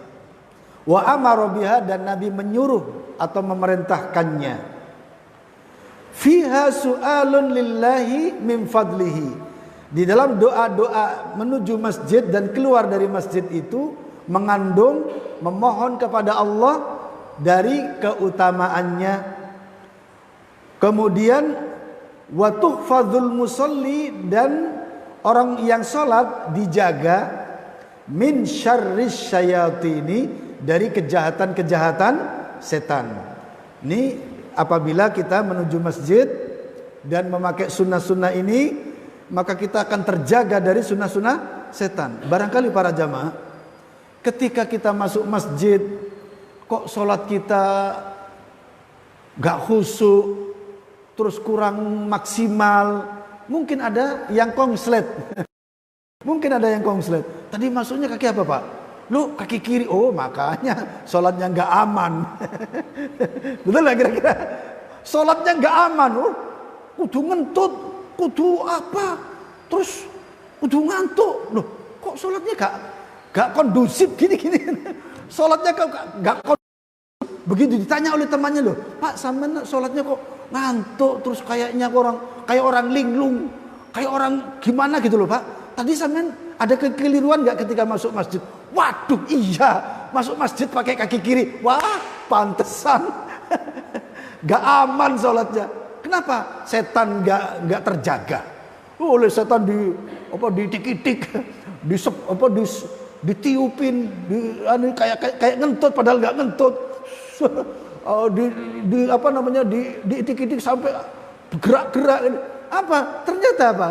wa amara biha, dan Nabi menyuruh atau memerintahkannya. Fiha su'alun lillahi min fadlihi, di dalam doa-doa menuju masjid dan keluar dari masjid itu mengandung memohon kepada Allah dari keutamaannya. Kemudian wa tuhfadzul musalli, dan orang yang sholat dijaga min syarris syayatini, dari kejahatan-kejahatan setan. Ini apabila kita menuju masjid dan memakai sunnah-sunnah ini, maka kita akan terjaga dari sunnah-sunnah setan. Barangkali para jamaah, ketika kita masuk masjid, kok sholat kita gak khusyuk, terus kurang maksimal. Mungkin ada yang konslet. Mungkin ada yang konslet. Tadi masuknya kaki apa pak? Lu kaki kiri. Oh makanya sholatnya gak aman. Betul lah kira-kira? Sholatnya gak aman. Oh, kudu ngentut, kudu apa, terus kudu ngantuk. Loh, kok sholatnya gak kondusif gini-gini. Sholatnya gak kondusif. Begitu ditanya oleh temannya, loh Pak sampean sholatnya kok ngantuk, terus kayaknya kayak orang linglung, kayak orang gimana gitu loh Pak. Tadi sampean ada kekeliruan gak ketika masuk masjid? Waduh iya, masuk masjid pakai kaki kiri. Wah pantesan. Gak aman sholatnya. Kenapa? Setan gak terjaga. Oleh setan ditik-itik, ditiupin, kayak ngentut padahal gak ngentut. Diitik-itik sampai gerak-gerak. Apa? Ternyata apa?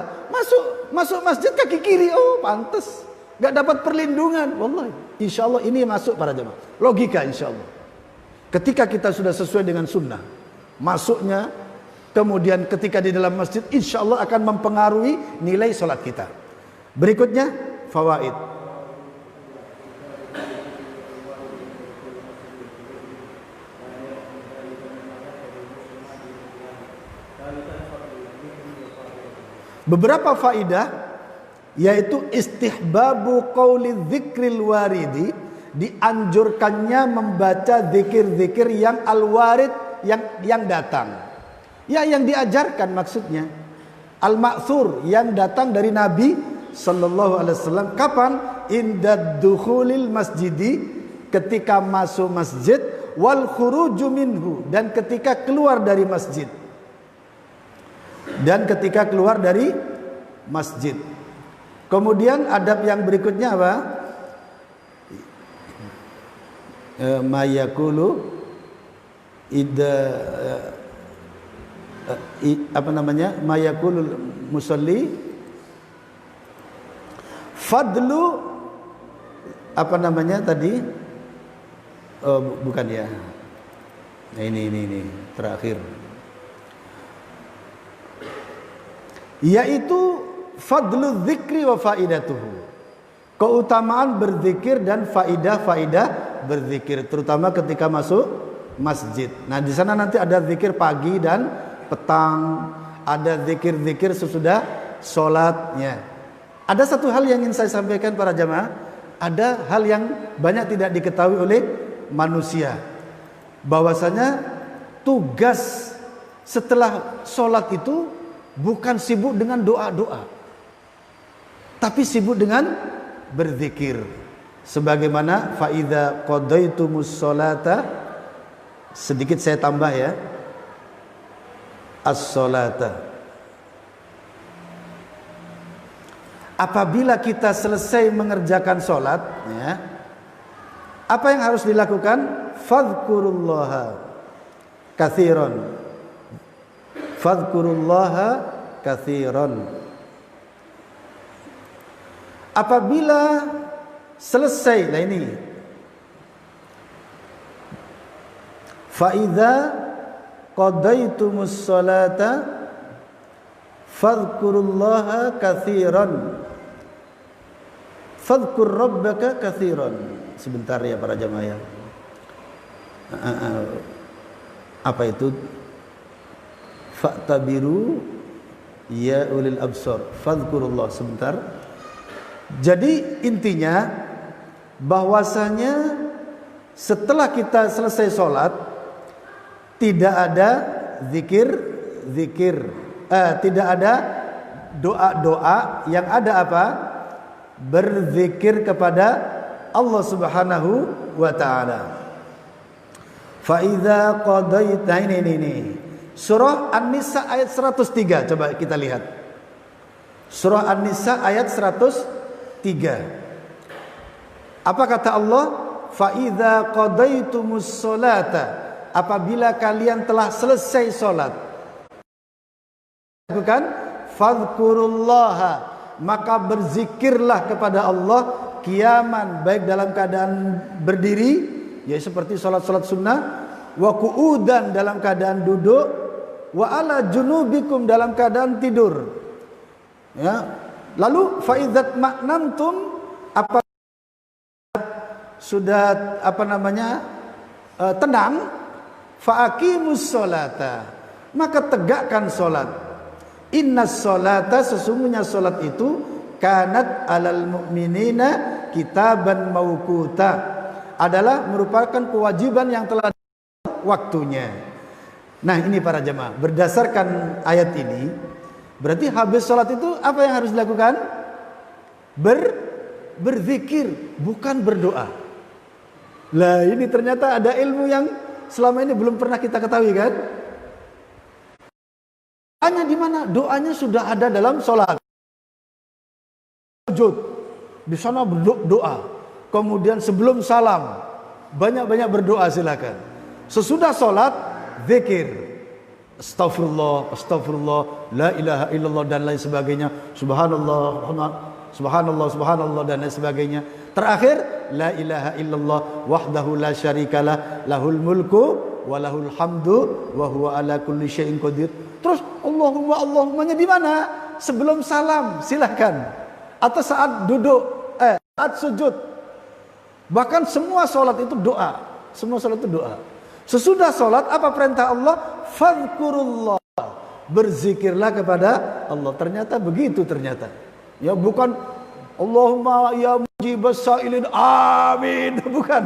Masuk masjid kaki kiri. Oh, pantes. Gak dapat perlindungan. Wallahi. Insyaallah ini masuk para jemaah. Logika insyaallah. Ketika kita sudah sesuai dengan sunnah, masuknya, kemudian ketika di dalam masjid, insya Allah akan mempengaruhi nilai sholat kita. Berikutnya, fawaid. Beberapa faidah, yaitu istihbabu qauli dzikril waridi, dianjurkannya membaca zikir-zikir yang al-warid, yang datang. Ya, yang diajarkan maksudnya. Al-ma'thur, yang datang dari Nabi sallallahu alaihi wasallam. Kapan? Indad dukhulil masjidi, ketika masuk masjid, wal khuruju minhu, dan ketika keluar dari masjid. Dan ketika keluar dari masjid. Kemudian adab yang berikutnya apa? Mayakulu mayakul musalli Fadlu apa namanya tadi? Oh, bukan ya. Nah, ini terakhir. Yaitu fadlu dzikri wa faidatuhu. Keutamaan berzikir dan faidah-faidah berzikir, terutama ketika masuk masjid. Nah, di sana nanti ada zikir pagi dan petang, ada zikir-zikir sesudah sholatnya. Ada satu hal yang ingin saya sampaikan para jamaah, ada hal yang banyak tidak diketahui oleh manusia, bahwasanya tugas setelah sholat itu bukan sibuk dengan doa-doa, tapi sibuk dengan berzikir. Sebagaimana faidza qadaitumus sholata, sedikit saya tambah ya, as-sholata. Apabila kita selesai mengerjakan sholat, ya, apa yang harus dilakukan? Fadhkurullaha katsiran. Fadhkurullaha katsiran. Apabila selesai, nah ini, fa idza qadaitumus sholata fadhkurullaha katsiran. Fadhkur rabbaka katsiran. Sebentar ya para jamaah. Apa itu? Fa'tabiru ya ulil absar. Fadhkurullah, sebentar. Jadi intinya bahwasanya setelah kita selesai sholat tidak ada zikir, tidak ada doa-doa, yang ada apa? Berzikir kepada Allah Subhanahu wa taala. Fa idza qadaita, ini surah An-Nisa ayat 103, coba kita lihat. Surah An-Nisa ayat 103. Apa kata Allah? Fa idza qadaitumus sholata, apabila kalian telah selesai salat, lakukan fadhkurullaha, maka berzikirlah kepada Allah qiyaman, baik dalam keadaan berdiri, ya seperti salat-salat sunnah, wa qu'udan, dalam keadaan duduk, wa ala junubikum, dalam keadaan tidur. Ya. Lalu fa'idzat ma'nantum, apa sudah tenang, fa'aqimus sholata, maka tegakkan salat. Innas sholata, sesungguhnya salat itu kanat alal mu'minina kitaban mauquta, adalah merupakan kewajiban yang telah waktunya. Nah, ini para jemaah, berdasarkan ayat ini berarti habis sholat itu apa yang harus dilakukan? Berzikir, bukan berdoa. Lah, ini ternyata ada ilmu yang selama ini belum pernah kita ketahui, kan? Hanya di mana? Doanya sudah ada dalam sholat. Sujud, di sana berdoa. Kemudian sebelum salam banyak-banyak berdoa, silakan. Sesudah sholat zikir. Astagfirullah, astagfirullah, la ilaha illallah, dan lain sebagainya. Subhanallah, subhanallah, subhanallah, dan lain sebagainya. Terakhir, la ilaha illallah wahdahu la syarikalah, lahul mulku wa lahul hamdu wa huwa ala kulli syai'in qadir. Terus Allahumma-nya di mana? Sebelum salam, silakan. Atau saat duduk, saat sujud. Bahkan semua salat itu doa. Semua salat itu doa. Sesudah sholat, apa perintah Allah? Fadhkurullah, berzikirlah kepada Allah. Ternyata begitu, ternyata. Ya, bukan Allahumma ya mujibas sa'ilin amin. Bukan.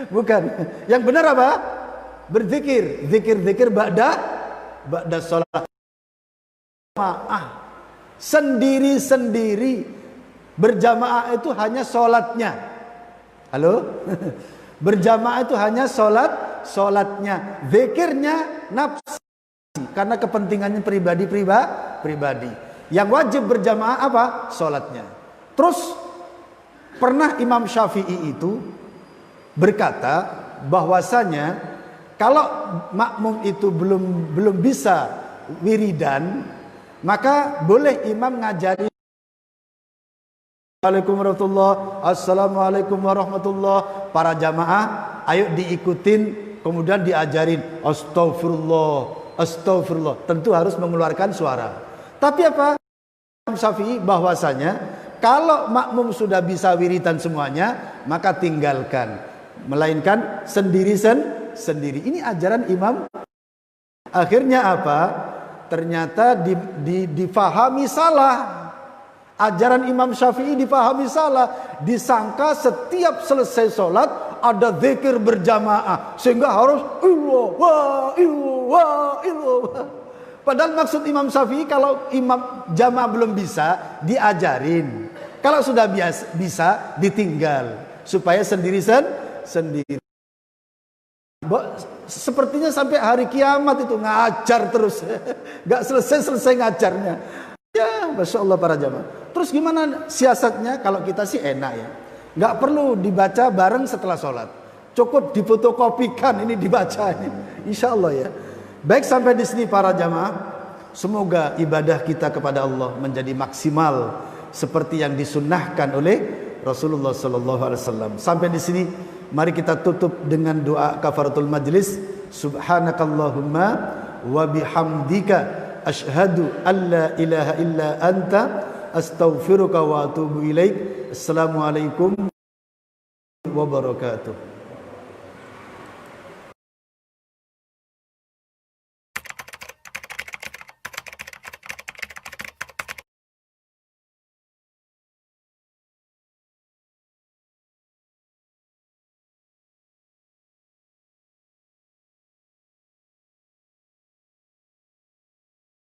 Bukan. Yang benar apa? Berzikir. Zikir ba'da sholat. Sendiri-sendiri. Berjamaah itu hanya sholatnya. Halo? Berjamaah itu hanya sholatnya, zikirnya nafsi, karena kepentingannya pribadi. Yang wajib berjamaah apa? Sholatnya. Terus pernah Imam Syafi'i itu berkata bahwasanya kalau makmum itu belum bisa wiridan, maka boleh imam ngajari Assalamualaikum warahmatullah, assalamualaikum warahmatullah. Para jamaah, ayo diikutin, kemudian diajarin astagfirullah, astagfirullah. Tentu harus mengeluarkan suara. Tapi apa? Imam Syafi'i bahwasanya kalau makmum sudah bisa wiritan semuanya, maka tinggalkan, melainkan sendiri. Ini ajaran Imam. Akhirnya apa? Ternyata difahami salah. Ajaran Imam Syafi'i dipahami salah, disangka setiap selesai sholat ada zikir berjamaah sehingga harus illallah, illallah, illallah. Padahal maksud Imam Syafi'i kalau imam jamaah belum bisa diajarin, kalau sudah bisa ditinggal supaya sendiri. Sepertinya sampai hari kiamat itu ngajar terus, nggak selesai ngajarnya. Ya, Masya Allah para jamaah. Terus gimana siasatnya? Kalau kita sih enak ya, nggak perlu dibaca bareng setelah sholat, cukup difotokopikan ini dibaca ini, Insya Allah ya. Baik, sampai di sini para jamaah, semoga ibadah kita kepada Allah menjadi maksimal seperti yang disunnahkan oleh Rasulullah Sallallahu Alaihi Wasallam. Sampai di sini, mari kita tutup dengan doa kafaratul majlis. Subhanakallahumma wa bihamdika asyhadu alla ilaha illa anta astaghfiruka wa atubu ilaik. Assalamualaikum wabarakatuh.